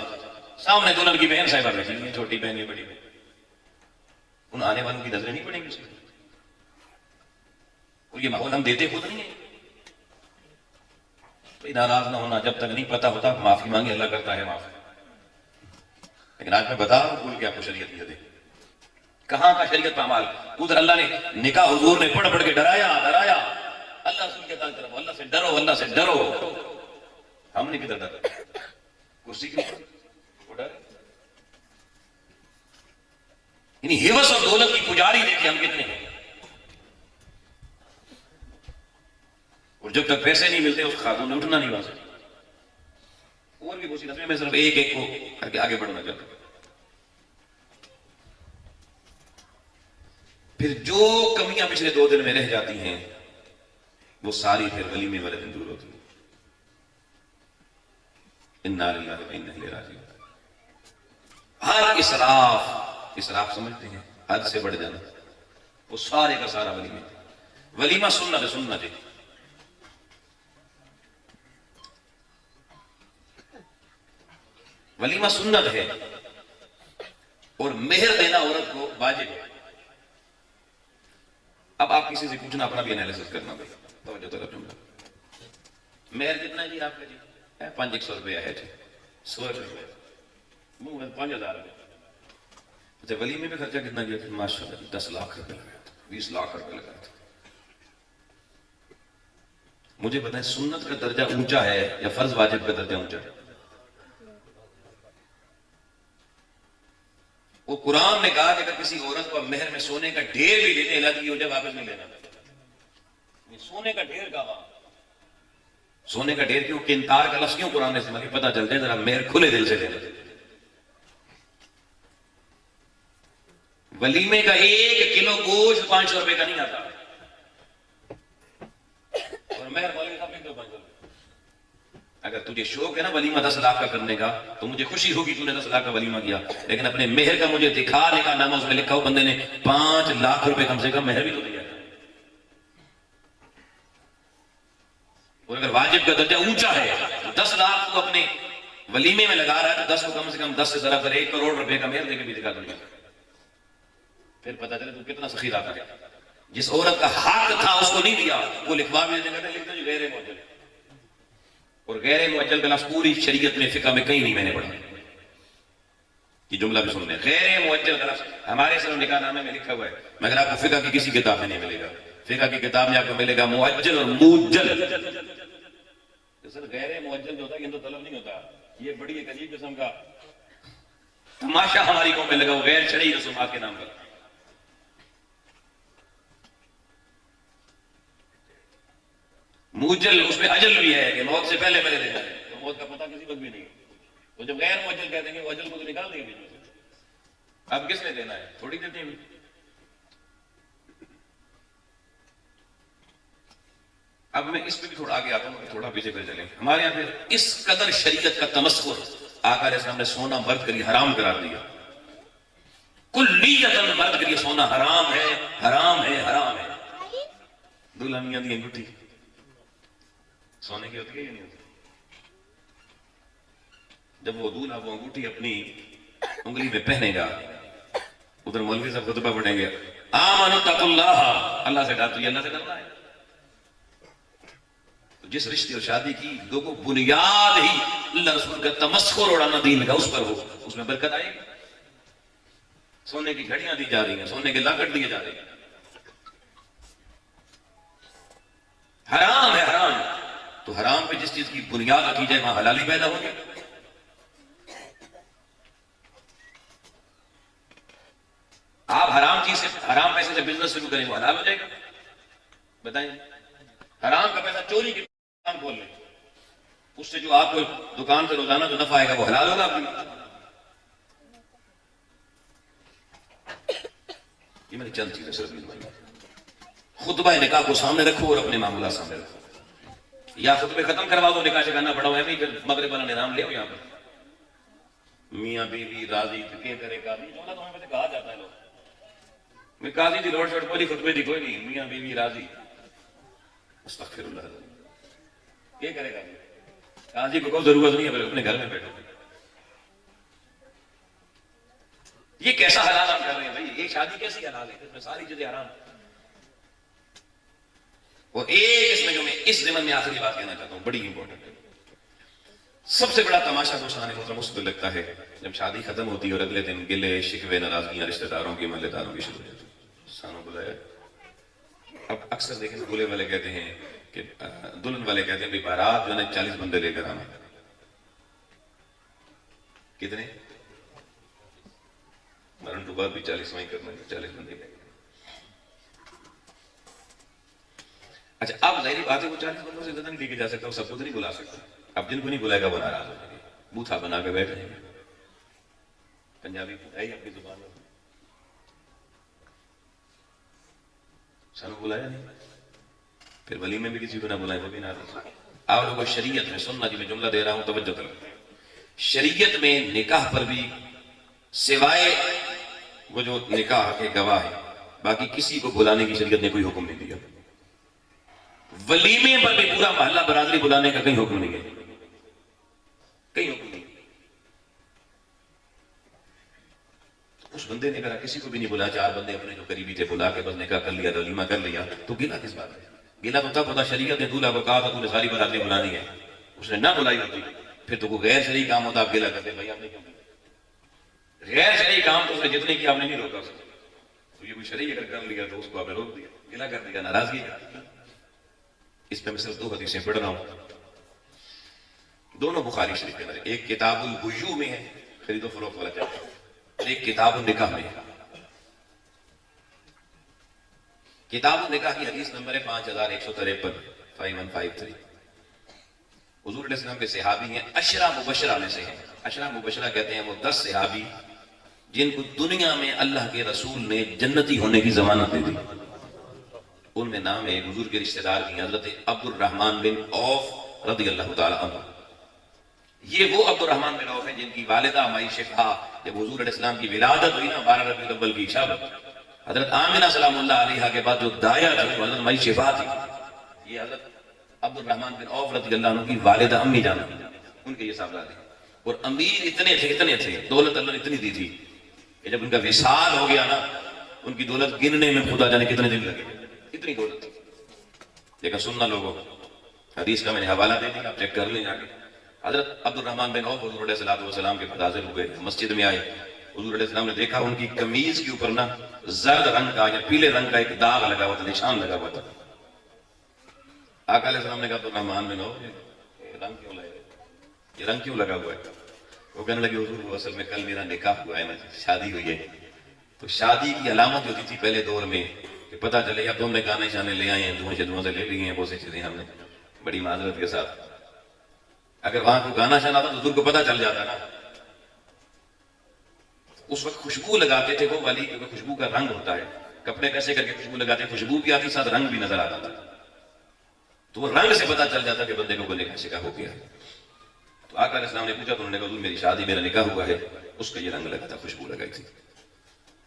سامنے دلہن کی بہن صاحبہ بیٹھی ہیں, چھوٹی بہن یا بڑی بہن. ان آنے والوں کی نظریں نہیں پڑیں گی. اور یہ ماحول ہم دیتے خود نہیں ہیں. ناراض نہ ہونا, جب تک نہیں پتا ہوتا معافی مانگے, اللہ کرتا ہے معاف. لیکن آج میں بتا رہا ہوں بھول کے آپ کو شریعت کی حدیں کہاں کا شریعت پامال. ادھر اللہ نے نکاح حضور نے پڑھ کے ڈرایا. اللہ رسول کے طرف اللہ سے ڈرو, اللہ سے ڈرو. ہم نے کدھر ڈرا, کرسی کیوں وہ ڈر. یعنی ہیوس اور دولت کی پجاری دیکھیں ہم کتنے ہیں. اور جب تک پیسے نہیں ملتے اس خاتون نے اٹھنا نہیں وہاں سے. اور بھی بہت سی میں صرف ایک کو کر کے آگے بڑھنا چاہتا ہوں. پھر جو کمیاں پچھلے 2 دن میں رہ جاتی ہیں وہ ساری پھر ولیمے والے دن دور ہوتی ہیں. انا للہ و انا الیہ راجعون. ہر اسراف سمجھتے ہیں حد سے بڑھ جانا, وہ سارے کا سارا ولیمہ. ولیمہ سنت ہے. ولیمہ سنت ہے اور مہر دینا عورت کو واجب ہے. اب آپ کسی سے پوچھنا, اپنا بھی انالیسس کرنا بھائی, توجہ طرف جملہ. مہر کتنا ہے جی آپ کا؟ جی 500 روپیہ ہے جی, 100 روپیہ, 5,000 روپیہ. اچھا ولیمے میں خرچہ کتنا کیا؟ ماشاء اللہ 10 لاکھ روپے لگایا تھا, 20 لاکھ روپے لگایا تھا. مجھے بتائیں سنت کا درجہ اونچا ہے یا فرض واجب کا درجہ اونچا ہے؟ وہ قرآن نے کہا کہ اگر کسی عورت کو مہر میں سونے کا ڈھیر بھی لینے لگی ہو, جب واپس نہیں لینا. سونے کا ڈھیر کا وہاں, سونے کا ڈھیر کیوں, قنطار کا لفظ کیوں قرآن نے استعمال کیا؟ پتہ چلتا ہے ذرا مہر کھلے دل سے لینا. ولیمے کا 1 کلو گوشت 500 روپے کا نہیں آتا, اور مہر والے کا 500 روپے. اگر تجھے شوق ہے نا ولیمہ 10 لاکھ کا کرنے کا, تو مجھے خوشی ہوگی تو نے 10 لاکھ کا ولیمہ کیا, لیکن اپنے مہر کا مجھے دکھا لکھا نامہ اس میں لکھا ہو بندے نے 5 لاکھ روپے کم سے کم مہر بھی تو دیا. اور اگر واجب کا درجہ اونچا ہے, 10 لاکھ کو اپنے ولیمے میں لگا رہا ہے, تو 10 کو کم سے کم 10 سے ضرب کر 1 کروڑ روپے کا مہر دے کے بھی دکھا دوں. پھر پتہ چلے تو کتنا سخی لاتا ہے. جس عورت کا حق تھا اس کو نہیں دیا, وہ لکھوا بھی دینے لکھتے ہیں غیر معجل. اور غیر معجل کا لفظ پوری شریعت میں فقہ میں کہیں نہیں میں نے پڑھا. یہ جملہ بھی سن لیں, غیر معجل کا لفظ ہمارے صرف نکاح نامے میں لکھا ہوا ہے, مگر آپ کو فقہ کی کسی کتاب میں نہیں ملے گا. فقہ کی کتاب میں آپ کو ملے گا معجل اور موجل. سر غیر معجل جو ہوتا ہے یہ تو طلب نہیں ہوتا, یہ بڑی ایک عجیب قسم کا تماشا ہماری قوم میں لگا وہ غیر شرعی رسومات کے نام پر. موجل اس میں اجل بھی ہے کہ موت سے پہلے پہلے دے جائے، تو موت کا پتہ کسی وقت بھی نہیں ہے. تو جب غیر موجل کہہ دیں گے وہ اجل کو تو نکال دیں گے بیچ میں سے. اب کس نے دینا ہے؟ تھوڑی دیتے ہیں. اب میں اس پہ بھی تھوڑا آگے آتا ہوں، تھوڑا پیچھے پہ چلیں. ہمارے یہاں پھر اس قدر شریعت کا تمسخر آقا علیہ السلام نے سونا مرد کے لیے حرام قرار دیا. کلیتاً مرد کے لیے سونا حرام ہے، حرام ہے، حرام ہے. دلہنیاں دی انگوٹھی سونے کی ہوتی ہے یا نہیں ہوتی؟ جب وہ دولہا وہ انگوٹھی اپنی انگلی میں پہنے گا، ادھر مولوی صاحب خطبہ پڑھیں گے، آمنوا اتقوا اللہ، اللہ سے ڈرو، یہ اللہ سے ڈرنا ہے. جس رشتے اور شادی کی دو کو بنیاد ہی اللہ رسول کا تمسخر اڑانا دین کا اس پر ہو، اس میں برکت آئے گی. سونے کی گھڑیاں دی جا رہی ہیں، سونے کے لاکٹ دیے جا رہے ہیں. حرام ہے، حرام. تو حرام پہ جس چیز کی بنیاد رکھی جائے وہاں حلالی پیدا ہوگی. آپ حرام چیز سے، حرام پیسے سے بزنس شروع کریں وہ حلال ہو جائے گا؟ بتائیں. حرام کا پیسہ چوری کی دکان کھول لیں، اس سے جو آپ کو دکان سے روزانہ جو نفع آئے گا وہ حلال ہوگا آپ کی. یہ میری چند چیزیں صرف خطبہ نکاح کو سامنے رکھو اور اپنے معاملات سامنے رکھو. یا خطبے ختم کروا دو، نکاح شکانا پڑا ہوا ہے نہیں، پھر مغرب والا نظام لے آؤ یہاں پر. میاں بیوی راضی تو کیا کرے قاضی، جو نا تمہیں کہا جاتا ہے لوگ میں قاضی دی لوڑ شوڑ کوئی خطبے دی کوئی نہیں، میاں بیوی راضی. استغفر اللہ. کیا کرے گا قاضی کو کوئی ضرورت نہیں ہے، پھر اپنے گھر میں بیٹھو. یہ کیسا حلال ہم کر رہے ہیں بھائی؟ یہ شادی کیسی حلال ہے؟ اس میں ساری چیزیں حرام. اور ایک اس میں جو میں اس ضمن میں آخری بات کہنا چاہتا ہوں بڑی امپورٹنٹ ہے. سب سے بڑا تماشا دوستان محترم اس کو لگتا ہے جب شادی ختم ہوتی ہے اور اگلے دن گلے شکوے ناراضگیاں رشتہ داروں کی محلے داروں کی شروع ہو جاتی. سانوں بلایا. اب اکثر دیکھیں دولہے والے کہتے ہیں کہ دلہن والے کہتے ہیں بھائی بارات جو ہے 40 بندے لے کر آنا. کتنے؟ مرن تو بعد بھی 40 وہیں کرنا ہے، 40 بندے لے کر. اچھا اب ظاہری بات ہے وہ 40 بندوں سے زیادہ نہیں لے کے جا سکتا، وہ سب کو نہیں بلا سکتا. اب جن کو نہیں بلائے گا وہ ناراض ہو جائیں گے، بوتھا بنا کے بیٹھ جائیں گے. پنجابی ہے اپنی زبان میں. سانو بلایا نہیں، پھر ولیمے میں بھی کسی کو نہ بلائے وہ بھی ناراض. آپ لوگوں شریعت میں سننا، جی میں جملہ دے رہا ہوں توجہ کریں. شریعت میں نکاح پر بھی سوائے وہ جو نکاح کے گواہ ہے باقی کسی کو بلانے کی شریعت نے کوئی حکم نہیں دیا. ولیمے پر بھی پورا محلہ برادری بلانے کا کہیں حکم نہیں ہے، کہیں حکم نہیں. اس بندے نے اگر کسی کو بھی نہیں بلا، 4 بندے اپنے جو قریبی تھے بلا کے بس نکاح کر لیا، ولیمہ کر لیا، تو گلا کس بات ہے؟ گلا تو تب ہوتا شریعت نے دولہا کو کہا تھا تو نے ساری برادری بلانی ہے، اس نے نہ بلائی ہوتی پھر تو کوئی غیر شرعی کام ہوتا آپ گلا کرتے. بھائی آپ نے کیوں کیا؟ غیر شرعی کام تو اس نے جتنے کی آپ نے نہیں روکا اسے. تو یہ کوئی شرعی اگر کر لیا تو اس کو آپ نے روک دیا، گلا کر دیا، ناراضگی. اس پہ میں صرف 2 حدیثیں پڑھ رہا ہوں، دونوں بخاری شریف کے اندر. ایک کتاب البیوع میں ہے، خرید و فروخت والا چیپٹر، اور ایک کتاب النکاح میں ہے. کتاب النکاح کی حدیث نمبر ہے 5153 5153. حضور علیہ السلام کے صحابی ہیں، عشرہ مبشرہ میں سے ہیں. عشرہ مبشرہ کہتے ہیں وہ 10 صحابی جن کو دنیا میں اللہ کے رسول نے جنتی ہونے کی ضمانت دے دی. ان میں نام ہے حضور کے رشتہ دار کی حضرت عبد الرحمن بن عوف رضی اللہ تعالی عنہ. یہ وہ عبد الرحمن بن عوف ہیں جن کی والدہ مائی شفا جب حضور علیہ السلام کی ولادت ہوئی نا 12 ربیع الاول کی شب، حضرت آمنہ سلام اللہ علیہا کے بعد جو دایا تھی وہ حضرت مائی شفا تھی. یہ حضرت عبد الرحمن بن عوف رضی اللہ عنہ کی والدہ امی جان ان کے یہ صاحبزادے ہیں. اور امیر اتنے تھے، دولت اللہ نے اتنی دی تھی کہ جب ان کا وصال ہو گیا نا ان کی دولت گننے میں خدا جانے کتنے دن لگے، اتنی دولت تھی. لیکن سننا لوگوں، حدیث کا میں نے حوالہ دے دیا، آپ چیک کر لیں جا کے. حضرت عبد الرحمن بن عوف حضور علیہ السلام کے حاضر ہوئے، مسجد میں آئے. حضور علیہ السلام نے دیکھا ان کی قمیض کے اوپر نا زرد رنگ کا یا پیلے رنگ کا ایک داغ لگا ہوا تھا، نشان لگا ہوا تھا. آقا علیہ السلام نے کہا عبد الرحمن بن عوف یہ رنگ کیوں لگا، یہ رنگ کیوں لگا ہوا ہے؟ وہ کہنے لگے حضور وہ اصل میں کل میرا نکاح ہوا ہے نا، شادی ہوئی ہے. تو شادی کی علامت ہوتی تھی پہلے دور میں کہ پتہ چلے اب تو ہم نے گانے شانے لے آئے ہیں، دھواں سے لے لیے ہیں، بہت سی چیزیں ہم نے. بڑی معذرت کے ساتھ. اگر وہاں کو گانا شانا تھا تو حضور کو پتہ چل جاتا نا. اس وقت خوشبو لگاتے تھے وہ والی, کیونکہ خوشبو کا رنگ ہوتا ہے, کپڑے کیسے کر کے خوشبو لگاتے ہیں, خوشبو بھی آتی ساتھ رنگ بھی نظر آتا تھا, تو وہ رنگ سے پتہ چل جاتا کہ بندے کو گلے کا شکا ہو گیا. تو آقا علیہ السلام نے پوچھا تو انہوں نے کہا حضور میری شادی, میرا نکاح ہوا ہے, اس کا یہ رنگ لگا تھا, خوشبو لگائی تھی.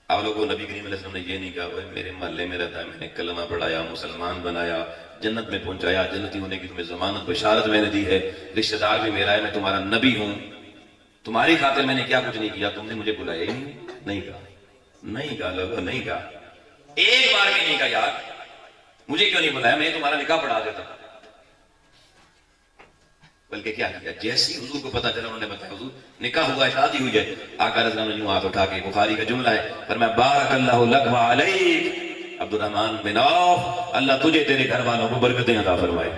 آپ لوگوں نبی کریم علیہ السلام نے یہ نہیں کہا بھائی میرے محلے میں رہتا ہے, میں نے کلمہ پڑھایا, مسلمان بنایا, جنت میں پہنچایا, جنتی ہونے کی تمہیں ضمانت بشارت میں نے دی ہے, رشتہ دار بھی میرا ہے, میں تمہارا نبی ہوں, تمہاری خاطر میں نے کیا کچھ نہیں کیا, تم نے مجھے بلایا ہی نہیں کہا. نہیں کہا لوگوں, نہیں کہا, ایک بار بھی نہیں کہا یار مجھے کیوں نہیں بلایا, میں تمہارا نکاح پڑھا دیتا. بلکہ کیا کیا, جیسی حضور کو پتا چلا انہوں نے بتایا حضور نکاح ہوا ہے, شادی ہوئی ہے. آقا رضی اللہ عنہ نے یوں ہاتھ اٹھا کے, بخاری کا جملہ ہے, فرمایا بارک اللہ لک و علیک عبد الرحمن بن عوف, اللہ تجھے تیرے گھر والوں کو برکتیں عطا فرمائے.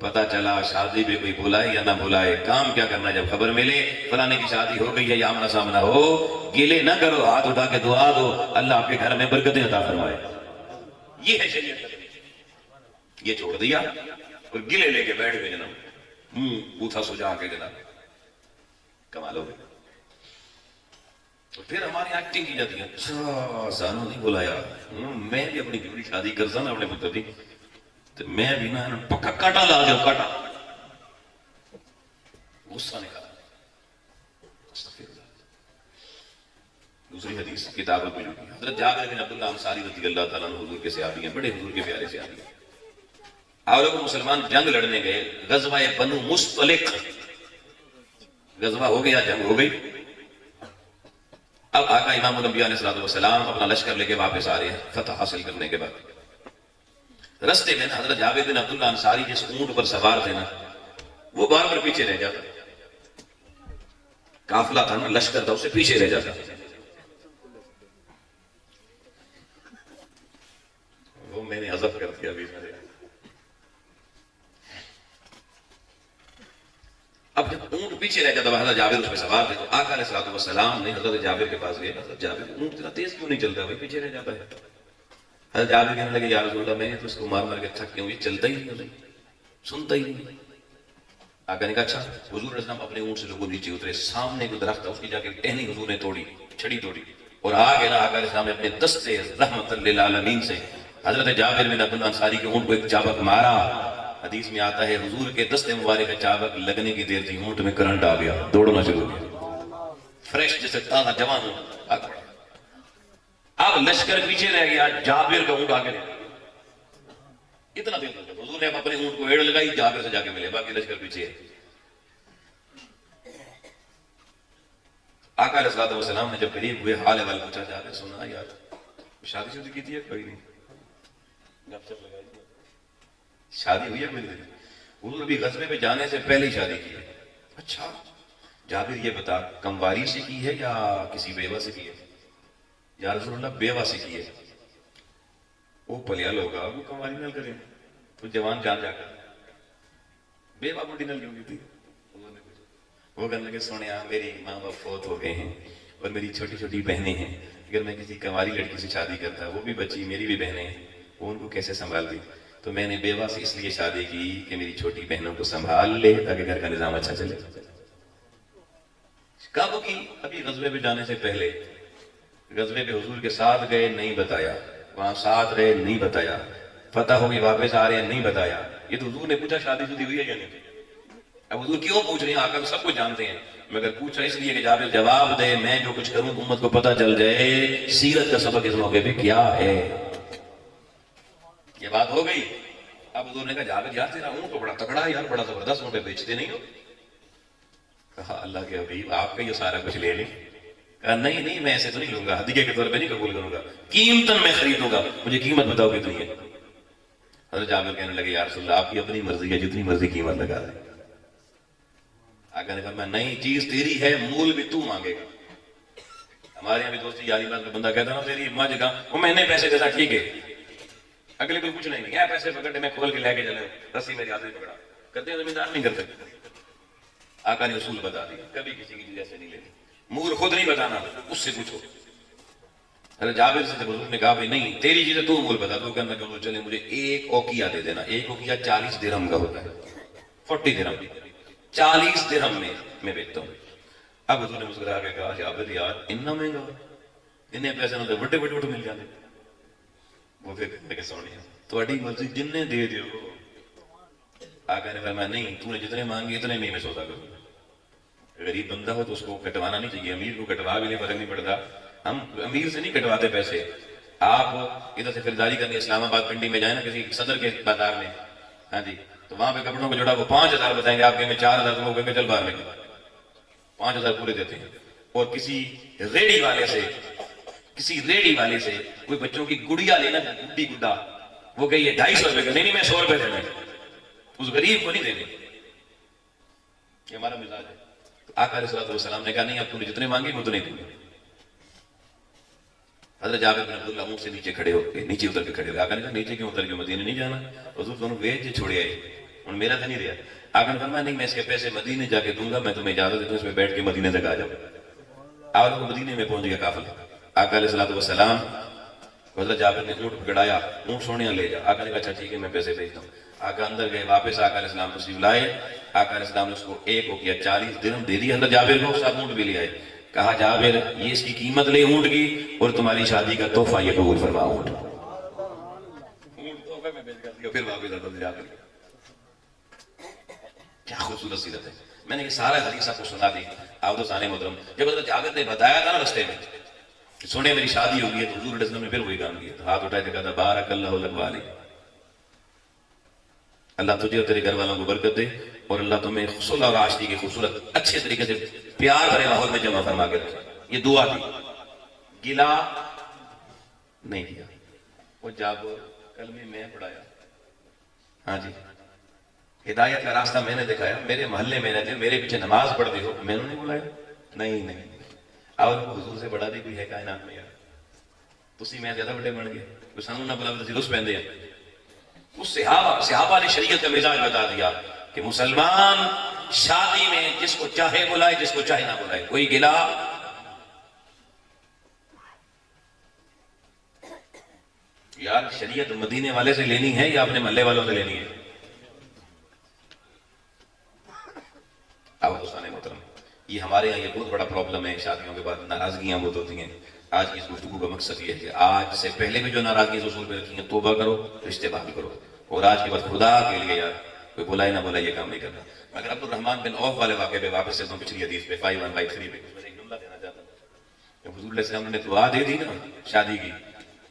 پتا چلا شادی پہ کوئی بلائے یا نہ بلائے, کام کیا کرنا, جب خبر ملے فلانے کی شادی ہو گئی ہے یا آمنا سامنا ہو, گلے نہ کرو, ہاتھ اٹھا کے دعا دو اللہ آپ کے گھر میں برکتیں عطا فرمائے. یہ ہے شریعت. یہ چھوڑ دیا اور گلے لے کے بیٹھ گئے جناب, بوتھا سجا کے جناب, کمال ہو گئے. پھر ہماری ایکٹنگ کی جاتی ہے, اچھا سانو نہیں بلایا, میں بھی اپنی بیوی شادی کرتا نا اپنے پتر دی, تو میں بھی نا پکا کاٹا لا جاؤ, کاٹا غصہ نکالا. دوسری حدیث کتاب میں حضرت جابر بن عبداللہ انصاری رضی اللہ تعالیٰ عنہ حضور کے صحابی ہیں, بڑے حضور کے پیارے صحابی ہیں. آپ لوگ مسلمان جنگ لڑنے گئے, غزوہ بنو مصطلق, غزوہ ہو گیا, جنگ ہو گئی. اب آقا امام الانبیاء علیہ السلام اپنا لشکر لے کے واپس آ رہے ہیں فتح حاصل کرنے کے بعد. رستے میں حضرت جابر بن عبداللہ انصاری جس اونٹ پر سوار تھے نا, وہ بار بار پیچھے رہ جاتا. قافلہ تھا نا, لشکر تھا, اس سے پیچھے رہ جاتا. وہ میں نے حذف کر دیا ابھی. اب جب اونٹ پیچھے رہ جاتا, حضرت جابر اس پہ سوار تھے, تو آقا علیہ السلام نے حضرت جابر کے پاس گئے, حضرت جابر اونٹ اتنا تیز کیوں نہیں چلتا بھائی, پیچھے رہ جاتا ہے. حضرت جابر کہنے لگے یا رسول اللہ میں تو اس کو مار مار کے تھک گیا ہوں, یہ چلتا ہی نہیں, سنتا ہی نہیں. آقا نے کہا اچھا. حضور علیہ السلام اپنے اونٹ سے لوگوں نیچے اترے, سامنے کوئی درخت تھا, اس کی جا کے ٹہنی حضور نے توڑی, چھڑی توڑی, اور آگے نا آقا علیہ السلام نے اپنے دستے رحمت للعالمین سے حضرت جابر بن عبداللہ انصاری کے اونٹ کو ایک چابک مارا. حدیث میں آتا ہے حضور کے دستے مبارک کا چابک لگنے کی دیر تھی, اونٹ میں کرنٹ آ گیا, دوڑنا شروع ہو گیا, فریش جیسے تازہ جوان ہو. اب لشکر پیچھے رہ گیا, جابر کا اونٹ آگے رہ گیا. اتنا دیر تک حضور نے اپنے اونٹ کو ایڑ لگائی, جابر سے جا کے ملے, باقی لشکر پیچھے ہے. آقا علیہ السلام نے جب قریب ہوئے حال احوال پوچھا, جابر سنا یار شادی شادی کی تھی کوئی نہیں, گپ شپ لگائی, شادی ہوئی ہے میری. حضور ابھی غزوے پہ جانے سے پہلے ہی شادی کی ہے. اچھا جابر یہ بتا کمواری سے کی ہے یا کسی بیوہ سے کی ہے؟ یا رسول اللہ بیوہ سے کی ہے. وہ پلیا لوگا, وہ کمواری نہ کریں, تو جوان جان جا کر بیوہ بڑی نل کیوں کی تھی. وہ کہنے لگے سنیا میری ماں باپ فوت ہو گئے ہیں اور میری چھوٹی چھوٹی بہنیں ہیں, اگر میں کسی کمواری لڑکی سے شادی کرتا, وہ بھی بچی, میری بھی بہنیں ہیں, وہ ان کو کیسے سنبھال دی, تو میں نے بیوہ سے اس لیے شادی کی کہ میری چھوٹی بہنوں کو سنبھال لے تاکہ گھر کا نظام اچھا چلے. کب کی؟ ابھی غزوے پہ جانے سے پہلے. غزوے پہ حضور کے ساتھ گئے, نہیں بتایا, وہاں ساتھ رہے, نہیں بتایا, فتح ہو گئی واپس آ رہے ہیں, نہیں بتایا. یہ تو حضور نے پوچھا شادی شدی ہوئی ہے یا نہیں. اب حضور کیوں پوچھ رہے ہیں, آقا تو سب کچھ جانتے ہیں, مگر پوچھا اس لیے کہ جابر جواب دے, میں جو کچھ کروں امت کو پتہ چل جائے سیرت کا سبق اس موقع پہ کیا ہے. یہ بات ہو گئی. اب حضور نے کہا جابر یار تیرا اونٹ تو بڑا تکڑا ہے یار, بڑا زبردست اونٹ ہے, بیچتے نہیں ہو؟ کہا اللہ کے حبیب آپ کا یہ سارا کچھ لے لیں. کہا نہیں نہیں میں ایسے تو نہیں لوں گا, ہدیے کے طور پہ نہیں قبول کروں گا, قیمتاً میں خریدوں گا, مجھے قیمت بتاؤ کتنی ہے. حضرت جابر کہنے لگے یا رسول اللہ آپ کی اپنی مرضی ہے, جتنی مرضی قیمت لگا دیں. آقا نے فرمایا نہیں, چیز تیری ہے, مول بھی تو مانگے گا. ہمارے یہاں بھی دوستی یاری بات میں بندہ کہتا نا تیری ماں جگہ وہ میں نے پیسے دیتا, ٹھیک ہے, اگلے کوئی کچھ نہیں, کیا پیسے پکڑے میں کھول کے لے کے چلے, رسی میری ہاتھ میں پکڑا, کرتے ہیں زمیندار نہیں کرتے. آقا نے اصول بتا دی, کبھی کسی کی چیز ایسے نہیں لینی, مور خود نہیں بتانا, اس سے پوچھو. حضرت جابر سے جب حضور نے کہا بھائی نہیں تیری چیزیں تو مول بتا، تو کہنا کہ حضور چلے مجھے ایک اوقیہ دے دینا. ایک اوقیہ 40 درہم کا ہوتا ہے، 40 درہم، 40 درہم میں بیچتا ہوں. اب حضور نے مسکرا کے کہا جابر یار اتنا مہنگا، انہیں پیسے نہ بڑے بڑے بڑے مل جاتے. وہ پھر کہنے کے سونے تھوڑی مرضی جننے دے دیو. آقا نے فرمایا نہیں، تو نے جتنے مانگے اتنے میں سودا کروں. غریب بندہ ہو تو اس کو کٹوانا نہیں چاہیے، امیر کو کٹوا بھی نہیں فرق نہیں پڑتا. ہم امیر سے نہیں کٹواتے پیسے. آپ ادھر سے خریداری کرنے اسلام آباد پنڈی میں جائیں نا کسی صدر کے بازار میں، ہاں جی، تو وہاں پہ کپڑوں کو جوڑا وہ 5000 بتائیں گے، آپ کہیں گے 4000، تو وہ کہیں گے چل باہر نکل. 5000 پورے دیتے ہیں. اور کسی ریڑی والے سے کوئی بچوں کی گڑیا لینا، گڈی گڈا، وہ کہیے 250 روپے کا، نہیں میں 100 روپے دینا ہے، اس غریب کو نہیں دینے. یہ ہمارا مزاج ہے. تو آقا علیہ الصلوۃ والسلام نے کہا نہیں اب تو نے جتنے مانگے اتنے دوں گا. حضرت جابر بن عبداللہ اونٹ سے نیچے کھڑے ہو کے نیچے اتر کے کھڑے ہوئے. آقا نے کہا نیچے کیوں اتر کے، مدینے نہیں جانا؟ حضور تمہیں ویج چھوڑے آئے، ان میرا تو نہیں رہا. آقا نے فرمایا نہیں میں اس کے پیسے مدینے جا کے دوں گا، میں تمہیں اجازت دیتا ہوں اس میں بیٹھ کے مدینے تک آ جاؤ. آج وہ مدینے میں پہنچ گیا قافلہ. آقا علیہ الصلوۃ والسلام حضرت جابر نے اونٹ پکڑایا، اونٹ سونے لے جا. آقا نے کہا اچھا ٹھیک ہے میں پیسے بھیجتا ہوں. آقا اندر گئے، واپس آقا علیہ السلام تشریف لائے. آقا علیہ السلام نے اس کو ایک ہو کیا 40 درہم دے دی حضرت جابر کو، ساتھ اونٹ بھی لے آئے. کہا جابر یہ اس کی قیمت لے اونٹ کی، اور تمہاری شادی کا تحفہ یہ قبول فرما. اونٹ تحفے میں بیچ کر دیا. پھر واپس حضرت جابر. کیا خوبصورت سیرت ہے. میں نے یہ سارا حدیث آپ کو سنا دی. آپ تو سانے محترم جب حضرت جابر نے بتایا تھا نا رستے میں کہ سونے میری شادی ہوگی ہے، تو حضور علیہ السلام نے پھر وہی کام کیا. ہاتھ اٹھائے کہا تھا بارک اللہ لک والی، اللہ تجھے اور تیرے گھر والوں کو برکت دے، اور اللہ تمہیں صلح اور عاشقی کی خوبصورت اچھے طریقے سے پیار بھرے ماحول میں جمع فرما کے رکھے. یہ دعا تھی، گلا نہیں کیا. وہ جب کلمے میں پڑھایا، ہاں جی، ہدایت کا راستہ میں نے دکھایا، میرے محلے میں رہتے ہو، میرے پیچھے نماز پڑھتے ہو، میں نے نہیں بلایا. نہیں اور حضور سے بڑا دی کوئی ہے کائنات میں یار. تسی میں زیادہ بڑے بن گئے، کوئی سانو نہ بلا تو اس پہندے ہیں. اس صحابہ نے شریعت کا مزاج بتا دیا کہ مسلمان شادی میں جس کو چاہے بلائے، جس کو چاہے نہ بلائے، کوئی گلا. یار شریعت مدینے والے سے لینی ہے یا اپنے محلے والوں سے لینی ہے؟ دوستان محترم یہ ہمارے یہاں یہ بہت بڑا پرابلم ہے. شادیوں کے بعد ناراضگیاں بہت ہوتی ہیں. آج کی اس گفتگو کا مقصد یہ ہے کہ آج سے پہلے بھی جو ناراضگی اصول پہ رکھی ہیں توبہ کرو، رشتے بحال کرو، اور آج کے بعد خدا کے لیے یار کوئی بلائے نہ بلائے یہ کام نہیں کرنا. مگر عبد الرحمن بن عوف والے واقعے پہ واپس چلتا ہوں، پچھلی حدیث پہ 5153 پہ میں ایک جملہ دینا چاہتا ہوں. حضور علیہ السلام نے دعا دے دی نا شادی کی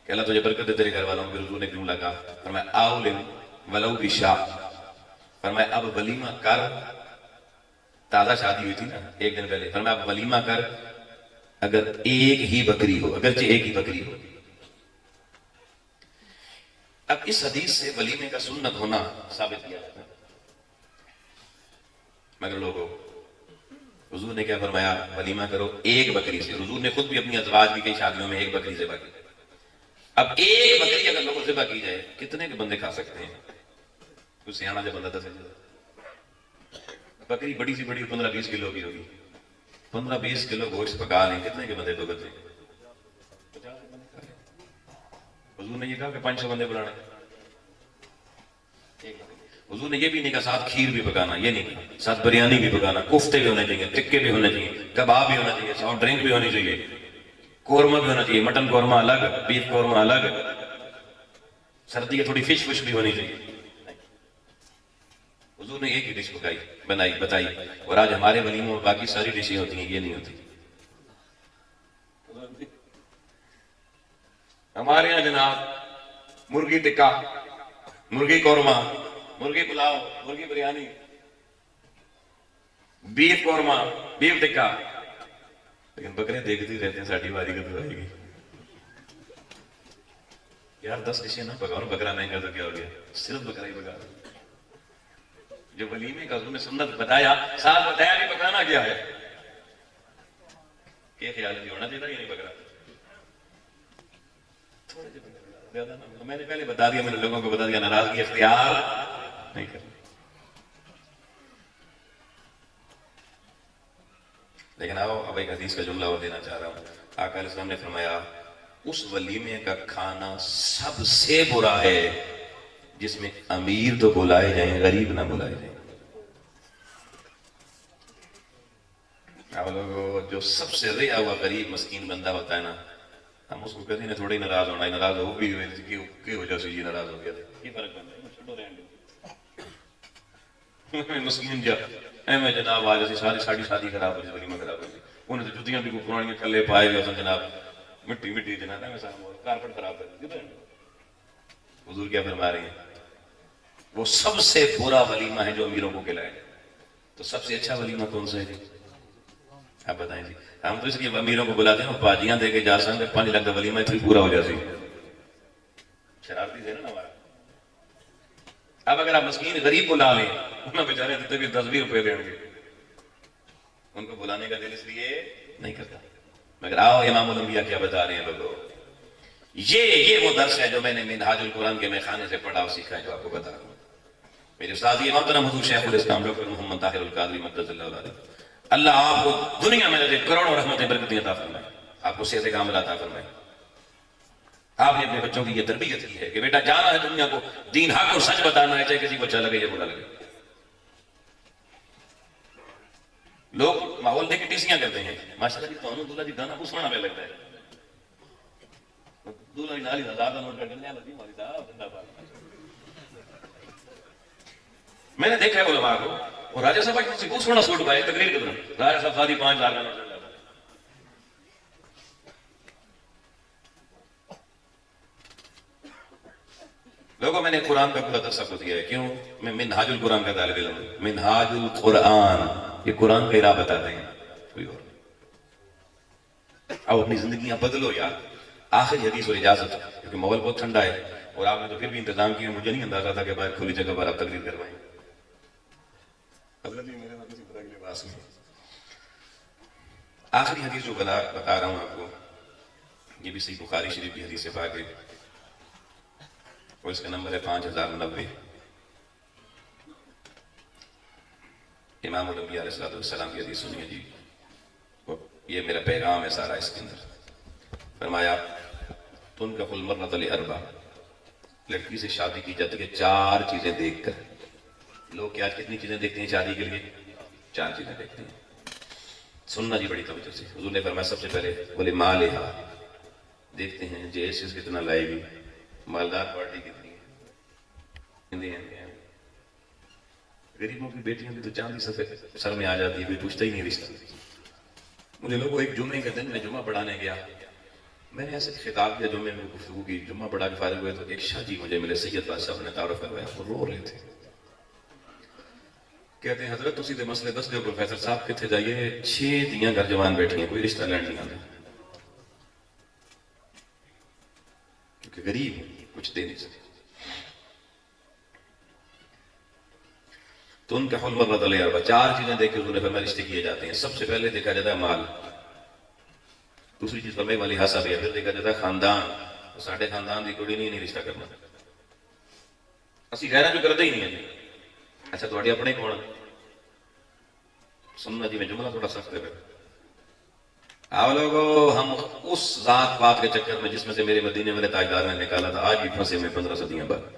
کہ اللہ تجھے برکت دے تیرے گھر والوں کو. حضور نے کیوں لگا فرمایا اولم ولو بشاء، فرمایا اب ولیمہ کر. تازہ شادی ہوئی تھی نا ایک دن پہلے، فرمایا اب ولیمہ کر اگر ایک ہی بکری ہو، اگرچہ ایک ہی بکری ہو. اب اس حدیث سے ولیمے کا سنت ہونا ثابت کیا جاتا ہے. مگر لوگوں حضور نے کیا فرمایا ولیمہ کرو ایک بکری سے. حضور نے خود بھی اپنی ازواج کی کئی شادیوں میں ایک بکری ذبح کی. اب ایک بکری اگر لوگوں ذبح کی جائے کتنے کے بندے کھا سکتے ہیں؟ کچھ سیاح جب بندہ تھا بکری بڑی سی بڑی 15-20 کلو کی ہوگی. 15-20 کلو گوشت پکا لیں کتنے کے بندے؟ 2 بندے. حضور نے یہ کہا کہ 500 بندے بلانے. حضور نے یہ بھی نہیں کہا ساتھ کھیر بھی پکانا، یہ نہیں کہا ساتھ بریانی بھی پکانا، کوفتے بھی ہونے چاہیے، ٹکے بھی ہونے چاہیے، کباب بھی ہونا چاہیے، سافٹ ڈرنک بھی ہونی چاہیے، قورمہ بھی ہونا چاہیے، مٹن قورمہ الگ، بیف قورمہ الگ، سردی کی تھوڑی فش بھی ہونی چاہیے. حضور نے ایک ہی ڈش پکائی بتائی. اور آج ہمارے ولیموں میں باقی ساری ڈشیں ہوتی ہیں، یہ نہیں ہوتی. ہمارے یہاں جناب مرغی ٹکا، مرغی قورمہ، مرغی پلاؤ، مرغی بریانی، بیف قورمہ، بیف ٹکا. لیکن بکرے دیکھتے رہتے ہیں ساڑھی باری کب آئے گی. یار 10 ڈشیں نہ پکاؤ، بکرا مہنگا تو کیا ہو گیا، صرف بکرا ہی پکا. جو ولیمے کا حضور نے سنت بتایا، ساتھ بتایا بھی پکانا کیا ہے. کیا خیال ہے ہونا چاہیے یہ نہیں بکرا؟ میں نے پہلے بتا دیا، میں نے لوگوں کو بتا دیا ناراضگی اختیار نہیں کرنا. لیکن اب ایک حدیث کا جملہ اور دینا چاہ رہا ہوں. آقا علیہ السلام نے فرمایا اس ولیمے کا کھانا سب سے برا ہے جس میں امیر تو بلائے جائیں غریب نہ بلائے جائیں. آپ لوگوں جو سب سے ریا ہوا غریب مسکین بندہ ہوتا ہے نا, ہم اس کو کہتے ہیں تھوڑا ہی ناراض ہونا ہے, ناراض ہو بھی ہوئے کی وجہ سے یہ ناراض ہو گیا تھا, یہ فرق بنتا ہے چھوٹو رہنے مسکین جا میں جناب آج اسی ساری ساڑی شادی خراب ہوئی, ولیمہ خراب ہوئی, انہیں تو جتیاں بھی کو پرانی کلے پائے ہوئے ہیں جناب, مٹی مٹی جناب میں کارپٹ خراب کر دی. حضور کیا فرما رہے ہیں, وہ سب سے برا ولیمہ ہے جو امیروں کو کھلائے. تو سب سے اچھا ولیمہ کون سا ہے جی, آپ بتائیں جی. ہم تو اس لیے امیروں کو بلاتے ہیں باجیاں دے کے جا سکتے 5 لاکھ کا ولیمہ اتنی پورا ہو جاتی, شرارتی تھے نا ہمارا. اب اگر آپ مسکین غریب کو لا لیں, انہیں بیچارے دیتے بھی 10-20 روپے دیں گے, ان کو بلانے کا دل اس لیے نہیں کرتا. مگر آؤ امام الانبیاء کیا بتا رہے ہیں لوگوں, یہ وہ درس ہے جو میں نے منہاج القرآن کے میخانے سے پڑھا اور سیکھا ہے, جو آپ کو بتا رہا ہوں. میرے استاد یہ محترم حضور شیخ الاسلام ڈاکٹر محمد طاہر القادری مقدس اللہ علیہ, اللہ آپ کو دنیا میں رہتے کروڑوں رحمتیں برکتیں عطا فرمائے, آپ کو صحت کاملہ عطا فرمائے. آپ نے اپنے بچوں کی یہ تربیت کی ہے کہ بیٹا جانا ہے دنیا کو, دین حق اور سچ بتانا ہے, چاہے کسی کو اچھا لگے یا برا لگے. لوگ ماحول دے کے ٹیسیاں کرتے ہیں, ماشاءاللہ جی تو دولہا جی گانا پوچھنا پہ لگتا ہے, دولہا جی 40,000 کا نوٹ کر کے لگی مولوی صاحب زندہ باد. میں نے دیکھا ہے علماء کو, اور راجہ صاحب سے بہت سونا سوٹ پائے تقریر کے دوران, راجہ صاحب 5,000 کا نوٹ. لوگوں میں نے قرآن کا پورا درس کو دیا ہے, کیوں؟ میں منہاج القرآن کا طالب علم ہوں. منہاج القرآن یہ قرآن کا راہ بتاتے ہیں, کوئی اور. اب اپنی زندگیاں بدلو یار. آخری حدیث اور اجازت, کیونکہ ماحول بہت ٹھنڈا ہے اور آپ نے تو پھر بھی انتظام کیا, مجھے نہیں اندازہ تھا کہ باہر کھلی جگہ پر آپ تقریر کروائیں. حضرت میرے نام کسی طرح کے لباس میں آخری حدیث جو بتا رہا ہوں آپ کو, یہ بھی صحیح بخاری شریف کی حدیث پاک ہے, اور اس کا نمبر ہے 5090. امام الانبیاء علیہ السلام کی حدیث سنیے جی, یہ میرا پیغام ہے سارا اس کے اندر. فرمایا تنکح المرأة لأربع, لڑکی سے شادی کی جاتی ہے 4 چیزیں دیکھ کر. لوگ کیا کتنی چیزیں دیکھتے ہیں شادی کے لیے؟ 4 چیزیں دیکھتے ہیں. سننا جی بڑی توجہ سے. حضور نے فرمایا سب سے پہلے بولے مالہا, دیکھتے ہیں جیسے کتنا لائے گی, مالدار پارٹی کتنی ہے. غریبوں کی بیٹیاں بھی تو چاندی سفید سر میں آ جاتی ہے, کوئی پوچھتا ہی نہیں رشتہ. مجھے لوگوں ایک جمعے کے دن میں جمعہ پڑھانے گیا, میں نے ایسے خطاب کیا جمعے میں گفتگو کی, جمعہ پڑھا کے فارغ ہوئے تو ایک شاہ جی مجھے ملے, سید بادشاہ نے تعارف کروایا, وہ رو رہے تھے. کہتے ہیں حضرت اسی دے مسئلے دس دے پروفیسر صاحب کتنے جائیے, 6 دیاں گھر جوان بیٹھی ہیں, کوئی رشتہ لینڈ نہیں آتا, کیونکہ غریب کچھ دے نہیں سکتے. تو ان کا حل مرد علیہ 4 چیزیں دیکھ کے حضور نے فرمایا رشتے کیے جاتے ہیں. سب سے پہلے دیکھا جاتا ہے مال, دوسری چیز فرمائی والی حسب ہے, پھر دیکھا جاتا ہے خاندان. ساڈے خاندان دی کڑی نہیں رشتہ کرنا, اسی غیرہ جو کرتے ہی نہیں ہیں. اچھا تھوڑے اپنے کون سننا جی, میں جملہ تھوڑا سخت ہے. آپ لوگوں ہم اس ذات پاک کے چکر میں جس میں سے میرے مدینے والے تاجدار نے نکالا تھا, آج بھی پھنسے میں 15 صدیاں بعد.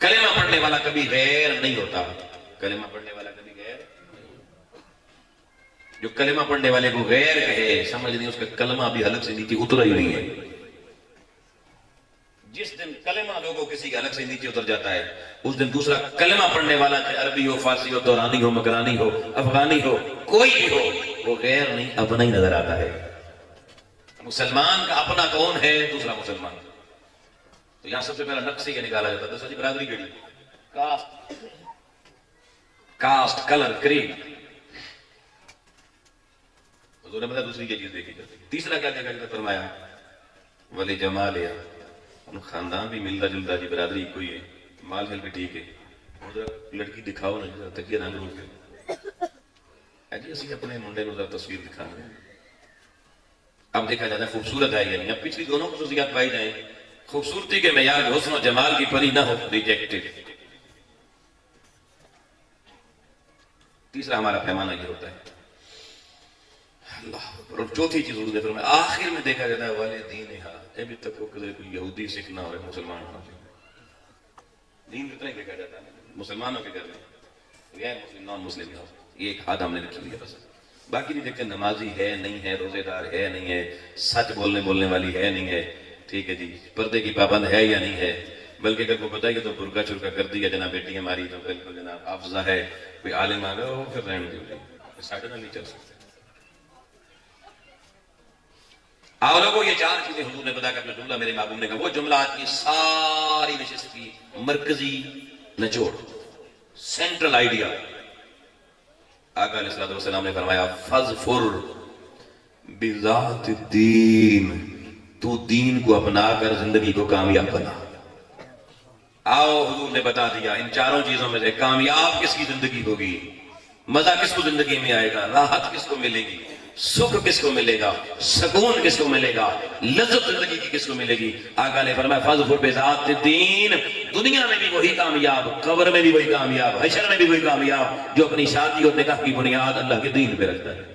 کلمہ پڑھنے والا کبھی غیر نہیں ہوتا, کلمہ پڑھنے والا کبھی غیر. جو کلمہ پڑھنے والے کو غیر کہے سمجھ نہیں اس کا کلمہ ابھی حلق سے نیچے اترا ہی نہیں ہے. جس دن کلمہ لوگوں کسی کے حلق سے نیچے اتر جاتا ہے اس دن دوسرا کلمہ پڑھنے والا چاہے عربی ہو, فارسی ہو, دورانی ہو, مکرانی ہو, افغانی ہو, کوئی بھی ہو, وہ غیر نہیں اپنا ہی نظر آتا ہے. مسلمان کا اپنا کون ہے؟ دوسرا مسلمان. تو یہاں سب سے پہلا نقص یہ نکالا جاتا ہے دوسری برادری کیڑی, کاسٹ, کلر, کریم. حضور نے بتایا دوسری کیا چیز دیکھی جاتی. تیسرا کیا دیکھا جاتا, فرمایا ولی جمالیا, خاندان بھی ملتا جلتا جی, برادری کوئی ہے, مال بھی ٹھیک ہے, لڑکی دکھاؤ نا تکیہ رنگ رو کے جی اسی اپنے منڈے کو تصویر دکھانا ہے. اب دیکھا جاتا ہے خوبصورت ہے یا نہیں. اب پچھلی دونوں خصوصیات پائی جائیں, خوبصورتی کے معیار حسن و جمال کی پری نہ ہو, ریجیکٹڈ. تیسرا ہمارا پیمانہ یہ ہوتا ہے اللہ اور چوتھی چیز حضور نے فرمایا آخر میں دیکھا جاتا ہے والے دین ہاں ابھی تک وہ کدھر کوئی یہودی سکھ نہ ہو رہے مسلمان ہونا چاہیے دین کتنا ہی دیکھا جاتا ہے مسلمانوں کے گھر میں غیر مسلم نان مسلم ہو یہ ایک حد ہم نے رکھی ہوئی ہے بس باقی نہیں دیکھتے نمازی ہے نہیں ہے روزے دار ہے نہیں ہے سچ بولنے والی ہے نہیں ہے ٹھیک ہے جی پردے کی پابند ہے یا نہیں ہے بلکہ اگر کو بتائیے تو برقع چرکا کر دیا جناب بیٹی ہماری تو بالکل جناب افضا ہے کوئی عالم آ گیا وہ پھر رہنے دیو ساڑھے نہ نہیں چل سکتے آپ لوگوں یہ چار چیزیں حضور نے بتا کر جو جملہ میرے محبوب نے کہا وہ جملہ آج کی ساری نشست کی مرکزی نچوڑ سینٹرل آئیڈیا آقا علیہ الصلوۃ والسلام نے فرمایا فَاظْفُرْ بِذَاتِ الدِّينِ تو دین کو اپنا کر زندگی کو کامیاب بنا آؤ حضور نے بتا دیا ان چاروں چیزوں میں سے کامیاب کس کی زندگی ہوگی مزہ کس کو زندگی میں آئے گا راحت کس کو ملے گی سکھ کس کو ملے گا سکون کس کو ملے گا لذت زندگی کی کس کو ملے گی آقا نے فرمایا فَاظْفُرْ بِذَاتِ الدِّينِ دنیا میں بھی وہی کامیاب قبر میں بھی وہی کامیاب حشر میں بھی وہی کامیاب جو اپنی شادی اور نکاح کی بنیاد اللہ کے دین پہ رکھتا ہے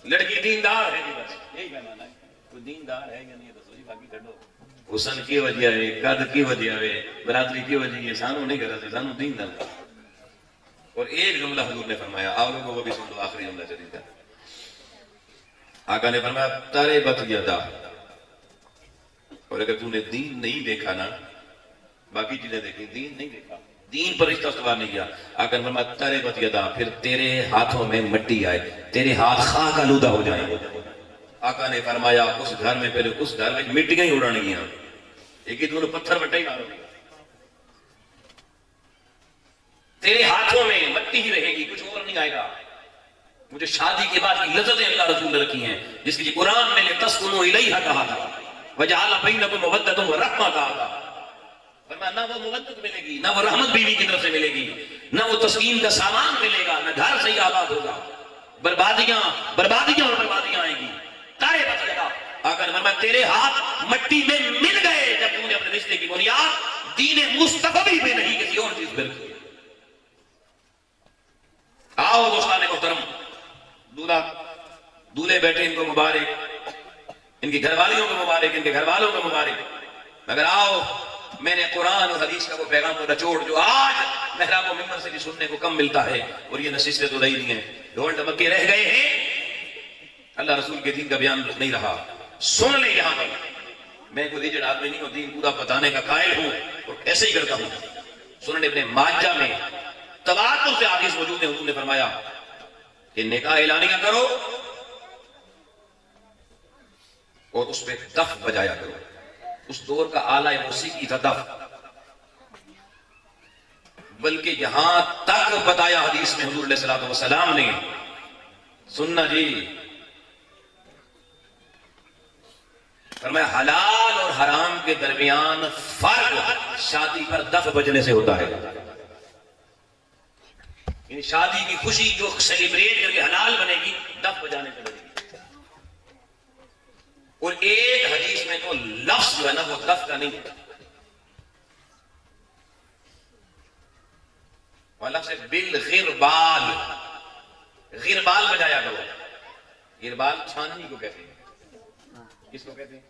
لڑکی دیندار ہے بس یہی پیمانہ ہے کوئی دیندار ہے یا نہیں ہے تو باقی کڈو حسن کی وجہ ہے قد کی وجہ ہے برادری کی وجہ ہے سانو نہیں کرتے سانو دیندار اور ایک جملہ حضور نے فرمایا آپ لوگوں کو بھی سن لو آخری جملہ چلی تھا آقا نے فرمایا ترے بت یدا اور اگر تم نے دین نہیں دیکھا نا باقی چیزیں دیکھی دین نہیں دیکھا دین پر رشتہ استوار نہیں کیا آقا نے فرمایا ترے بت یدا پھر تیرے ہاتھوں میں مٹی آئے تیرے ہاتھ خاک آلودہ ہو جائیں آقا نے فرمایا اس گھر میں پہلے اس گھر میں مٹیاں ہی اڑانی گیا ایک ہی تم نے پتھر وٹا ہی مارو تیرے ہاتھوں میں مٹی ہی رہے گی کچھ اور نہیں آئے گا مجھے شادی کے بعد کی لذتیں اللہ رسول نے رکھی ہیں جس کی قرآن میں نے تسکنوا الیہا کہا تھا وجعل بینکم مودۃ ورحمہ کہا تھا فرمایا نہ وہ مودت ملے گی نہ وہ رحمت بیوی کی طرف سے ملے گی نہ وہ تسکین کا سامان ملے گا نہ گھر صحیح آباد ہوگا بربادیاں اور بربادیاں آئیں گی تارے بچ جگہ آقا نے فرمایا تیرے ہاتھ مٹی میں مل گئے جب تم نے اپنے رشتے کی بنیاد دین مصطفی پہ نہیں کسی اور چیز پہ رکھی آؤ دوستان محترم دولہے بیٹھے ان کو مبارک ان کی گھر والیوں کو مبارک ان کے گھر والوں کو مبارک مگر آؤ میں نے قرآن اور حدیث کا وہ پیغام کو نچوڑ جو آج محراب و ممبر سے بھی سننے کو کم ملتا ہے اور یہ نشستیں تو رہی نہیں ہیں ڈھول ڈمکے رہ گئے ہیں اللہ رسول کے دین کا بیان نہیں رہا سن لیں یہاں پر میں کوئی ریجڈ آدمی نہیں ہوں دین پورا بتانے کا قائل ہوں اور ایسے ہی کرتا ہوں سنن ابن ماجہ میں تواتر سے حدیث موجود ہے حضور نے فرمایا کہ نکاح اعلانیہ کرو اور اس پہ دف بجایا کرو اس دور کا آلہ موسیقی تھا دف بلکہ یہاں تک بتایا حدیث میں حضور علیہ الصلوۃ والسلام نے سننا جی فرمایا حلال اور حرام کے درمیان فرق شادی پر دف بجنے سے ہوتا ہے یعنی شادی کی خوشی جو سیلیبریٹ کر کے حلال بنے گی دف بجانے سے بنے گی اور ایک حدیث میں تو لفظ جو ہے نا وہ دف کا نہیں وہ لفظ ہے بالغربال غربال بجایا کرو غربال چھاننی کو کہتے ہیں کس کو کہتے ہیں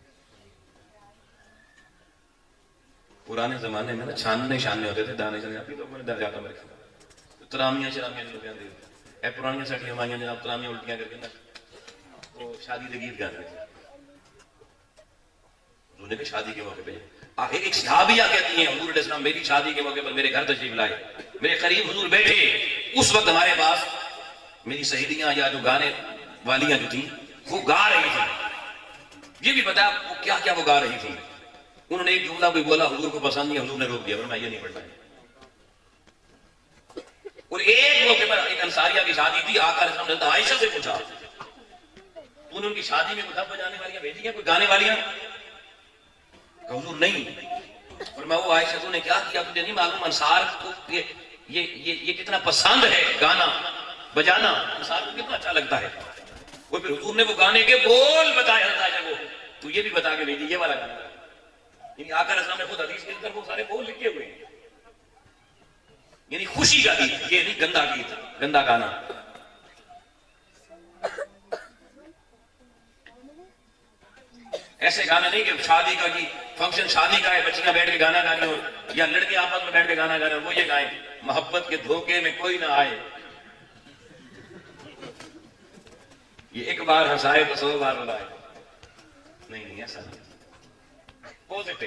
پرانے زمانے میں نا چھاننے شاننے ہوتے تھے دانے شانے ابھی لوگوں نے درجات میں رکھا ترامیاں شرامیاں جو کہتے ہیں اے پرانیاں سٹیاں مائیاں جناب ترامیاں الٹیاں کر کے نا وہ شادی دے گیت گاتے تھے انہوں نے شادی کے موقع پہ آخر ایک صحابیہ کہتی ہیں حضور علیہ السلام میری شادی کے موقع پر میرے گھر تشریف لائے میرے قریب حضور بیٹھے اس وقت ہمارے پاس میری سہیلیاں یا جو گانے والیاں جو تھیں وہ گا رہی تھیں یہ بھی بتایا وہ کیا کیا وہ گا رہی تھی انہوں نے ایک جملہ کوئی بولا حضور کو پسند نہیں حضور نے روک دیا میں یہ نہیں پڑھتا اور ایک موقع پر ایک انصاریہ کی شادی تھی آقا علیہ السلام نے عائشہ سے پوچھا تو نے ان کی شادی میں کوئی دف بجانے والیاں بھیجی ہیں کوئی گانے والیاں حضور نہیں اور میں وہ عائشہ تو نے کیا کیا تجھے نہیں معلوم انصار کو یہ کتنا پسند ہے گانا بجانا انصار کو کتنا اچھا لگتا ہے اور پھر حضور نے وہ گانے کے بول بتائے عائشہ کو تو یہ بھی بتا کے بھیجی یہ والا گانا یعنی آقا علیہ السلام نے خود حدیث کے اندر وہ سارے بول لکھے ہوئے ہیں یعنی خوشی کا گیت یہ نہیں گندا گیت گندا گانا ایسے گانے نہیں کہ شادی کا جی فنکشن شادی کا ہے، بچیاں بیٹھ کے گانا گا رہی ہو یا لڑکے آپس میں بیٹھ کے گانا گا رہے ہو، وہ یہ گائیں محبت کے دھوکے میں کوئی نہ آئے، یہ ایک بار ہنسائے تو 100 بار رلائے. نہیں ایسا نہیں، پوزیٹو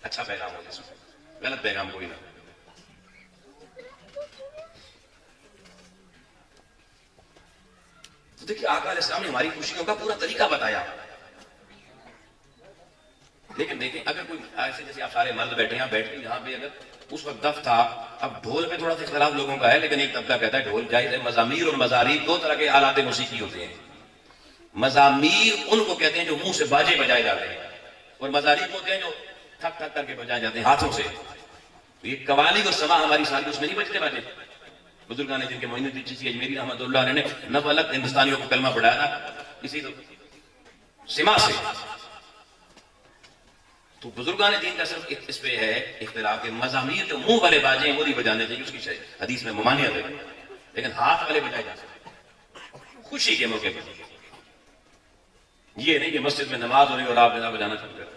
اچھا پیغام ہو جس میں، غلط پیغام کوئی نہ. تو دیکھیے آقا علیہ السلام نے ہماری خوشیوں کا پورا طریقہ بتایا. لیکن دیکھیں اگر کوئی ایسے جیسے آپ سارے مرد بیٹھے ہیں بیٹھ کے یہاں پہ اگر اس وقت دف تھا، اب ڈھول پہ تھوڑا سا اختلاف لوگوں کا ہے، لیکن ایک طبقہ کہتا ہے ڈھول جائز ہے. مزامیر اور مزارید دو طرح کے آلات موسیقی ہوتے ہیں. مزامیر ان کو کہتے ہیں جو منہ سے باجے بجائے جاتے ہیں، اور مزارید ہوتے ہیں جو تھک تھک کر کے بجائے جاتے ہیں ہاتھوں سے. یہ قوالی اور سما ہماری ساری اس میں نہیں بجتے باجے. بزرگان نے جن کے معین الدین چشتی اجمیری رحمۃ اللہ علیہ نے نفلت ہندوستانیوں کو کلمہ پڑھایا تھا اسی تو سما سے. تو بزرگان دین کا صرف اس پہ ہے اختلاف کہ مزامیر جو منہ والے باجے ہیں وہ نہیں بجانے چاہیے، اس کی حدیث میں ممانعت ہے، لیکن ہاتھ والے بجائے جا سکتے خوشی کے موقع پہ. یہ نہیں کہ مسجد میں نماز ہو رہی اور آپ جناب بجانا شروع کر.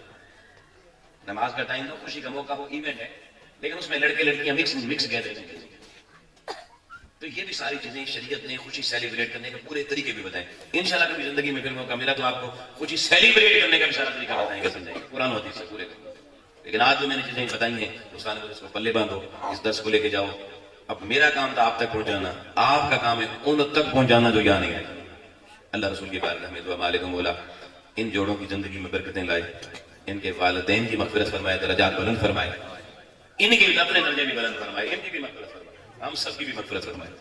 نماز کا ٹائم تو خوشی کا موقع ہو، ایونٹ ہے، لیکن اس میں لڑکے لڑکیاں مکس گیدرنگ ہیں. تو یہ بھی ساری چیزیں شریعت نے خوشی سیلیبریٹ کرنے کے پورے طریقے بھی بتائیں. انشاءاللہ کبھی زندگی میں پھر موقع ملا تو آپ کو خوشی سیلیبریٹ کرنے کا بھی سارا طریقہ بتائیں گے، سمجھائیں گے قرآن و حدیث سے پورے. لیکن آج جو میں نے چیزیں بتائی ہیں اس کو پلے باندھو، اس درس کو لے کے جاؤ. اب میرا کام تھا آپ تک پہنچانا، آپ کا کام ہے ان تک پہنچانا جو یہاں نہیں آئے. اللہ رسول کی بارگاہ میں دعا مالک مولا ان جوڑوں کی زندگی میں برکتیں لائے، ان کے والدین کی مغفرت فرمائے، درجات بلند فرمائے، ان کے اپنے درجے بھی بلند فرمائے، ان کی بھی مغفرت فرمائے، ہم سب کی بھی مغفرت فرمائے،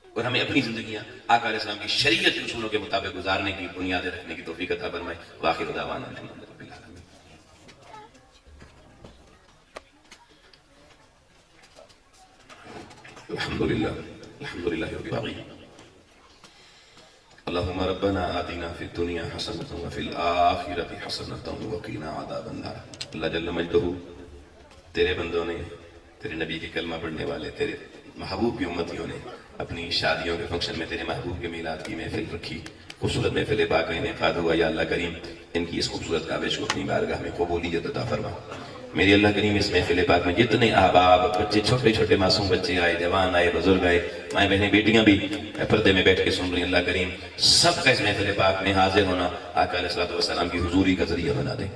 اور ہمیں اپنی زندگیاں آقا علیہ السلام کی شریعت کے اصولوں کے مطابق گزارنے کی بنیادیں رکھنے کی توفیق عطا فرمائے. وآخر دعوانا الحمدللہ رب العالمین. الحمدللہ رب العالمین. اللهم ربنا آتنا في الدنيا حسنة وفي الآخرة حسنة وقنا عذاب النار. اللہ جل مجدہ تیرے بندوں نے، تیرے نبی کے کلمہ پڑھنے والے، تیرے محبوب کی امتیوں نے اپنی شادیوں کے فنکشن میں تیرے محبوب کے میلاد کی محفل رکھی، خوبصورت محفل پاک میں انعقاد ہوا. یا اللہ کریم ان کی اس خوبصورت کاوش کو اپنی بارگاہ میں قبولیت عطا فرما. میری اللہ کریم اس محفل پاک میں جتنے احباب بچے، چھوٹے چھوٹے معصوم بچے آئے، جوان آئے، بزرگ آئے، مائیں بہنیں بیٹیاں بھی پردے میں بیٹھ کے سن رہی، اللہ کریم سب کا اس محفل پاک میں حاضر ہونا آقا علیہ السلام کی حضوری کا ذریعہ بنا دے.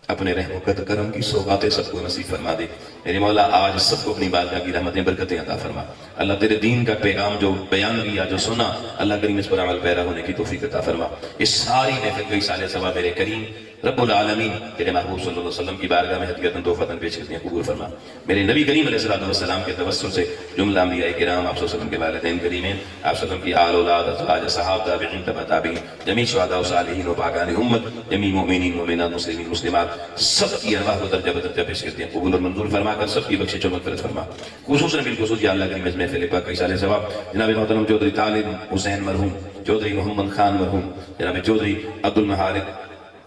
اپنے رحم و کرم کی سوغاتیں سب کو نصیب فرما دے. میرے مولا آج سب کو اپنی بارگاہ کی رحمتیں برکتیں عطا فرما. اللہ تیرے دین کا پیغام جو بیان کیا، جو سنا، اللہ کریم اس پر عمل پیرا ہونے کی توفیق عطا فرما. اس ساری محفل کو اصالِ ثواب میرے کریم رب العالمین تیرے محبوب صلی اللہ علیہ وسلم کی بارگاہ میں ہدیۃً تحفۃً پیش کرتے ہیں، قبول فرما. میرے نبی کریم علیہ السلام کے توسل سے جملہ انبیاء کرام، آپ صلی اللہ علیہ وسلم کے والدین کریمین، آپ صلی اللہ علیہ وسلم کی آل اولاد، ازواج، صحابہ، تابعین، تبع تابعین، جمیع شہداء و صالحین و پاکان امت، جمیع مومنین، مومنات، مسلمین، مسلمات، سب کی ارواح کو درجہ بدرجہ پیش کرتے ہیں، قبول اور منظور فرما کر سب کی بخشش و مغفرت فرما. خصوصاً بالخصوص یا اللہ کریم اس محفل پاک کا اصالِ ثواب جناب محترم چودھری طالب حسین مرحوم، چودھری محمد خان مرحوم، جناب چودھری عبد المحارب،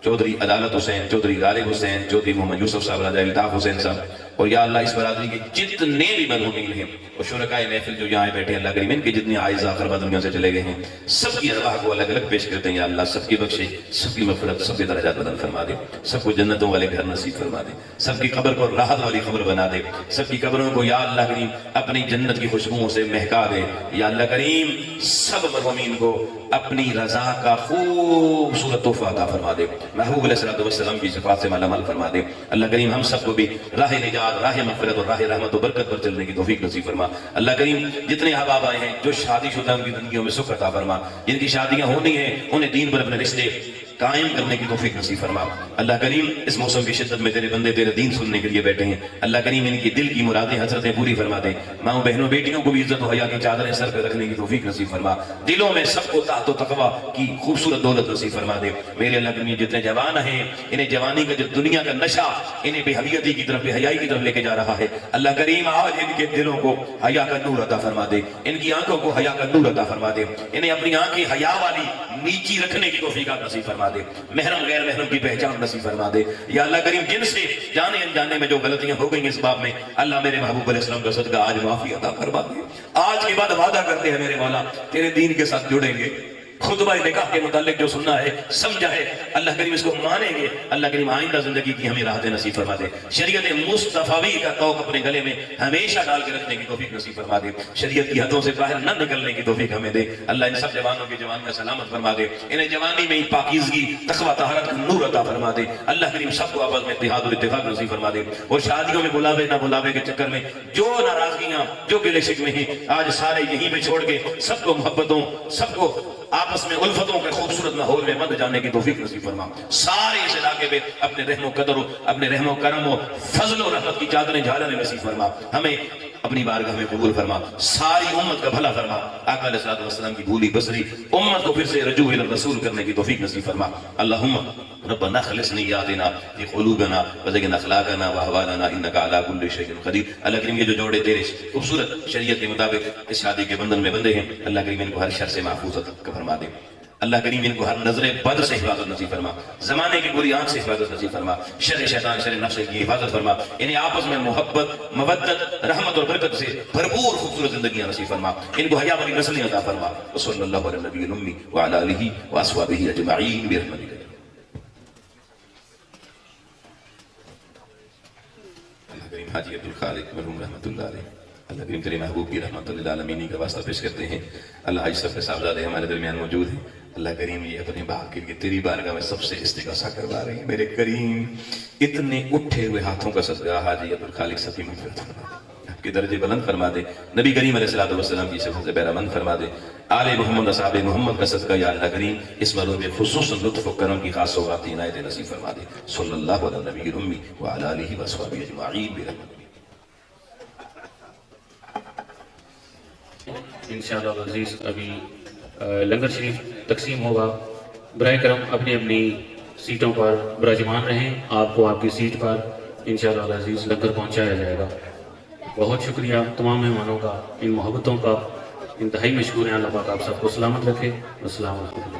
چودھری عدالت حسین، چودھری غالب حسین، چودھری محمد یوسف صاحب، راجہ الطاف حسین صاحب، اور یا اللہ اس برادری کے جتنے بھی مرحومین ہیں اور شرکائے محفل جو یہاں بیٹھے ہیں، اللہ کریم ان کے جتنے عائزہ اقربا دنیا سے چلے گئے ہیں، سب کی ارواح کو الگ الگ پیش کرتے ہیں. یا اللہ سب کی بخشش، سب کی مغفرت، سب کے درجات بلند فرما دے، سب کو جنتوں والے گھر نصیب فرما دے، سب کی قبر کو راحت والی قبر بنا دے، سب کی قبروں کو یا اللہ کریم اپنی جنت کی خوشبوؤں سے مہکا دے. یا اللہ کریم سب مرحومین کو اپنی رضا کا خوبصورت تحفہ عطا فرما دے، محبوب علیہ السلام کی صفات سے مالا مال فرما دے. اللہ کریم ہم سب کو بھی راہ نجات، راہ مغفرت اور راہ رحمت و برکت پر چلنے کی توفیق نصیب فرما. اللہ کریم جتنے احباب آئے ہیں جو شادی شدہ ان کی زندگیوں میں سکھ عطا فرما، جن کی شادیاں ہونی ہیں انہیں دین پر اپنے رشتے قائم کرنے کی توفیق نصیب فرما. اللہ کریم اس موسم کی شدت میں تیرے بندے تیرے دین سننے کے لیے بیٹھے ہیں، اللہ کریم ان کی دل کی مرادیں حسرتیں پوری فرما دے. ماؤں بہنوں بیٹیوں کو بھی عزت و حیا کی چادریں سر پہ رکھنے کی توفیق نصیب فرما. دلوں میں سب کو طاعت و تقویٰ کی خوبصورت دولت نصیب فرما دے. میرے اللہ کریم جتنے جوان ہیں انہیں جوانی کا جو دنیا کا نشہ انہیں بے حیائی کی طرف، بے حیائی کی طرف لے کے جا رہا ہے، اللہ کریم آج ان کے دلوں کو حیا کا نور عطا فرما دے، ان کی آنکھوں کو حیا کا نور عطا فرما دے، انہیں اپنی آنکھیں حیا والی نیچی رکھنے کی توفیق نصیب فرما دے، محرم غیر محرم کی پہچان نصیب فرما دے. یا اللہ کریم جن سے جانے انجانے میں جو غلطیاں ہو گئیں اس باب میں، اللہ میرے محبوب علیہ السلام کا صدقہ آج معافی عطا فرما دے. آج کے بعد وعدہ کرتے ہیں میرے مولا تیرے دین کے ساتھ جڑیں گے، خطبہ نکاح کے متعلق جو سننا ہے سمجھا ہے اللہ کریم اس کو مانیں گے. اللہ کریم آئندہ زندگی کی ہمیں راحت نصیب فرما دے. شریعت مصطفی کا توق اپنے گلے میں ہمیشہ ڈال کے رکھنے کی توفیق نصیب فرما دے. شریعت کی حدوں سے باہر نہ نکلنے کی توفیق ہمیں دے. اللہ ان سب جوانوں کی جوانیاں سلامت فرما دے. انہیں جوانی میں پاکیزگی تقویٰ طہارت کا نور عطا فرما دے. اللہ کریم سب کو آپس میں اتحاد اور اتفاق نصیب فرما دے. اور شادیوں میں بلاوے نہ بلاوے کے چکر میں جو ناراضگیاں جو گلے شکوے ہیں آج سارے یہیں پہ چھوڑ کے سب کو محبتوں سب کو آپس میں الفتوں کے خوبصورت ماحول میں بند جانے کی توفیق نصیب فرما. سارے اس علاقے پہ اپنے رحم و قدر و اپنے رحم و کرم و فضل و رحمت کی چادریں جھالنے نصیب فرما. ہمیں اپنی بارگاہ میں قبول فرما. ساری امت کا بھلا فرما. آقا علیہ الصلوۃ والسلام کی بھولی بصری امت کو پھر سے رجوع الی الرسول کرنے کی توفیق نصیب فرما. اللہم ربنا خلص نیاتنا فی قلوبنا وزین اخلاقنا واحوالنا انک علی کل شیء قدیر. اللہ کریم یہ جو جوڑے تیرے خوبصورت شریعت کے مطابق اس شادی کے بندھن میں بندے ہیں اللہ کریم ان کو ہر شر سے محفوظ فرما دے. اللہ کریم ان کو ہر نظر بد سے حفاظت نصیب فرما. زمانے کی بری آنکھ سے حفاظت نصیب فرما. شر شیطان شر نفس کی حفاظت فرما. انہیں آپس میں محبت مودت رحمت اور برکت سے بھرپور خوبصورت زندگیاں نصیب فرما. ان کو حیا بھری نسلیں عطا فرما. وصلی اللہ علی نبی الامی وعلی آلہ واصحابہ اجمعین برحمتک. اللہ کریم حاجی عبدالخالق مرحوم رحمۃ اللہ علیہ اللہ کریم تیرے محبوب کی رحمت للعالمین کا واسطہ پیش کرتے ہیں. اللہ حاج صاحب کے صاحبزادے ہمارے درمیان موجود ہیں. اللہ کریم یہ اپنے باپ کے لیے تیری بارگاہ میں سب سے استغاثہ کروا رہے ہیں. میرے کریم اتنے اٹھے ہوئے ہاتھوں کا صدقہ حاجی عبدالخالق صاحب کی مغفرت فرما دے. آپ کے درجے بلند فرما دے. نبی کریم علیہ الصلوۃ والسلام کی شفاعت سے بہرمند فرما دے. آل محمد اصحاب محمد کا صدقہ یا اللہ کریم اس مرحلے میں خصوصاً لطف و کرم کی خاص سوغات عنایت نصیب فرما دے. صلی اللہ علی نبی الامی وعلی آلہ واصحابہ اجمعین برحمتک. انشاءاللہ عزیز ابھی لنگر شریف تقسیم ہوگا. برائے کرم اپنی اپنی سیٹوں پر براجمان رہیں. آپ کو آپ کی سیٹ پر انشاءاللہ عزیز لنگر پہنچایا جائے گا. بہت شکریہ تمام مہمانوں کا ان محبتوں کا. انتہائی مشکور ہیں. اللہ پاک آپ سب کو سلامت رکھے. السلام علیکم.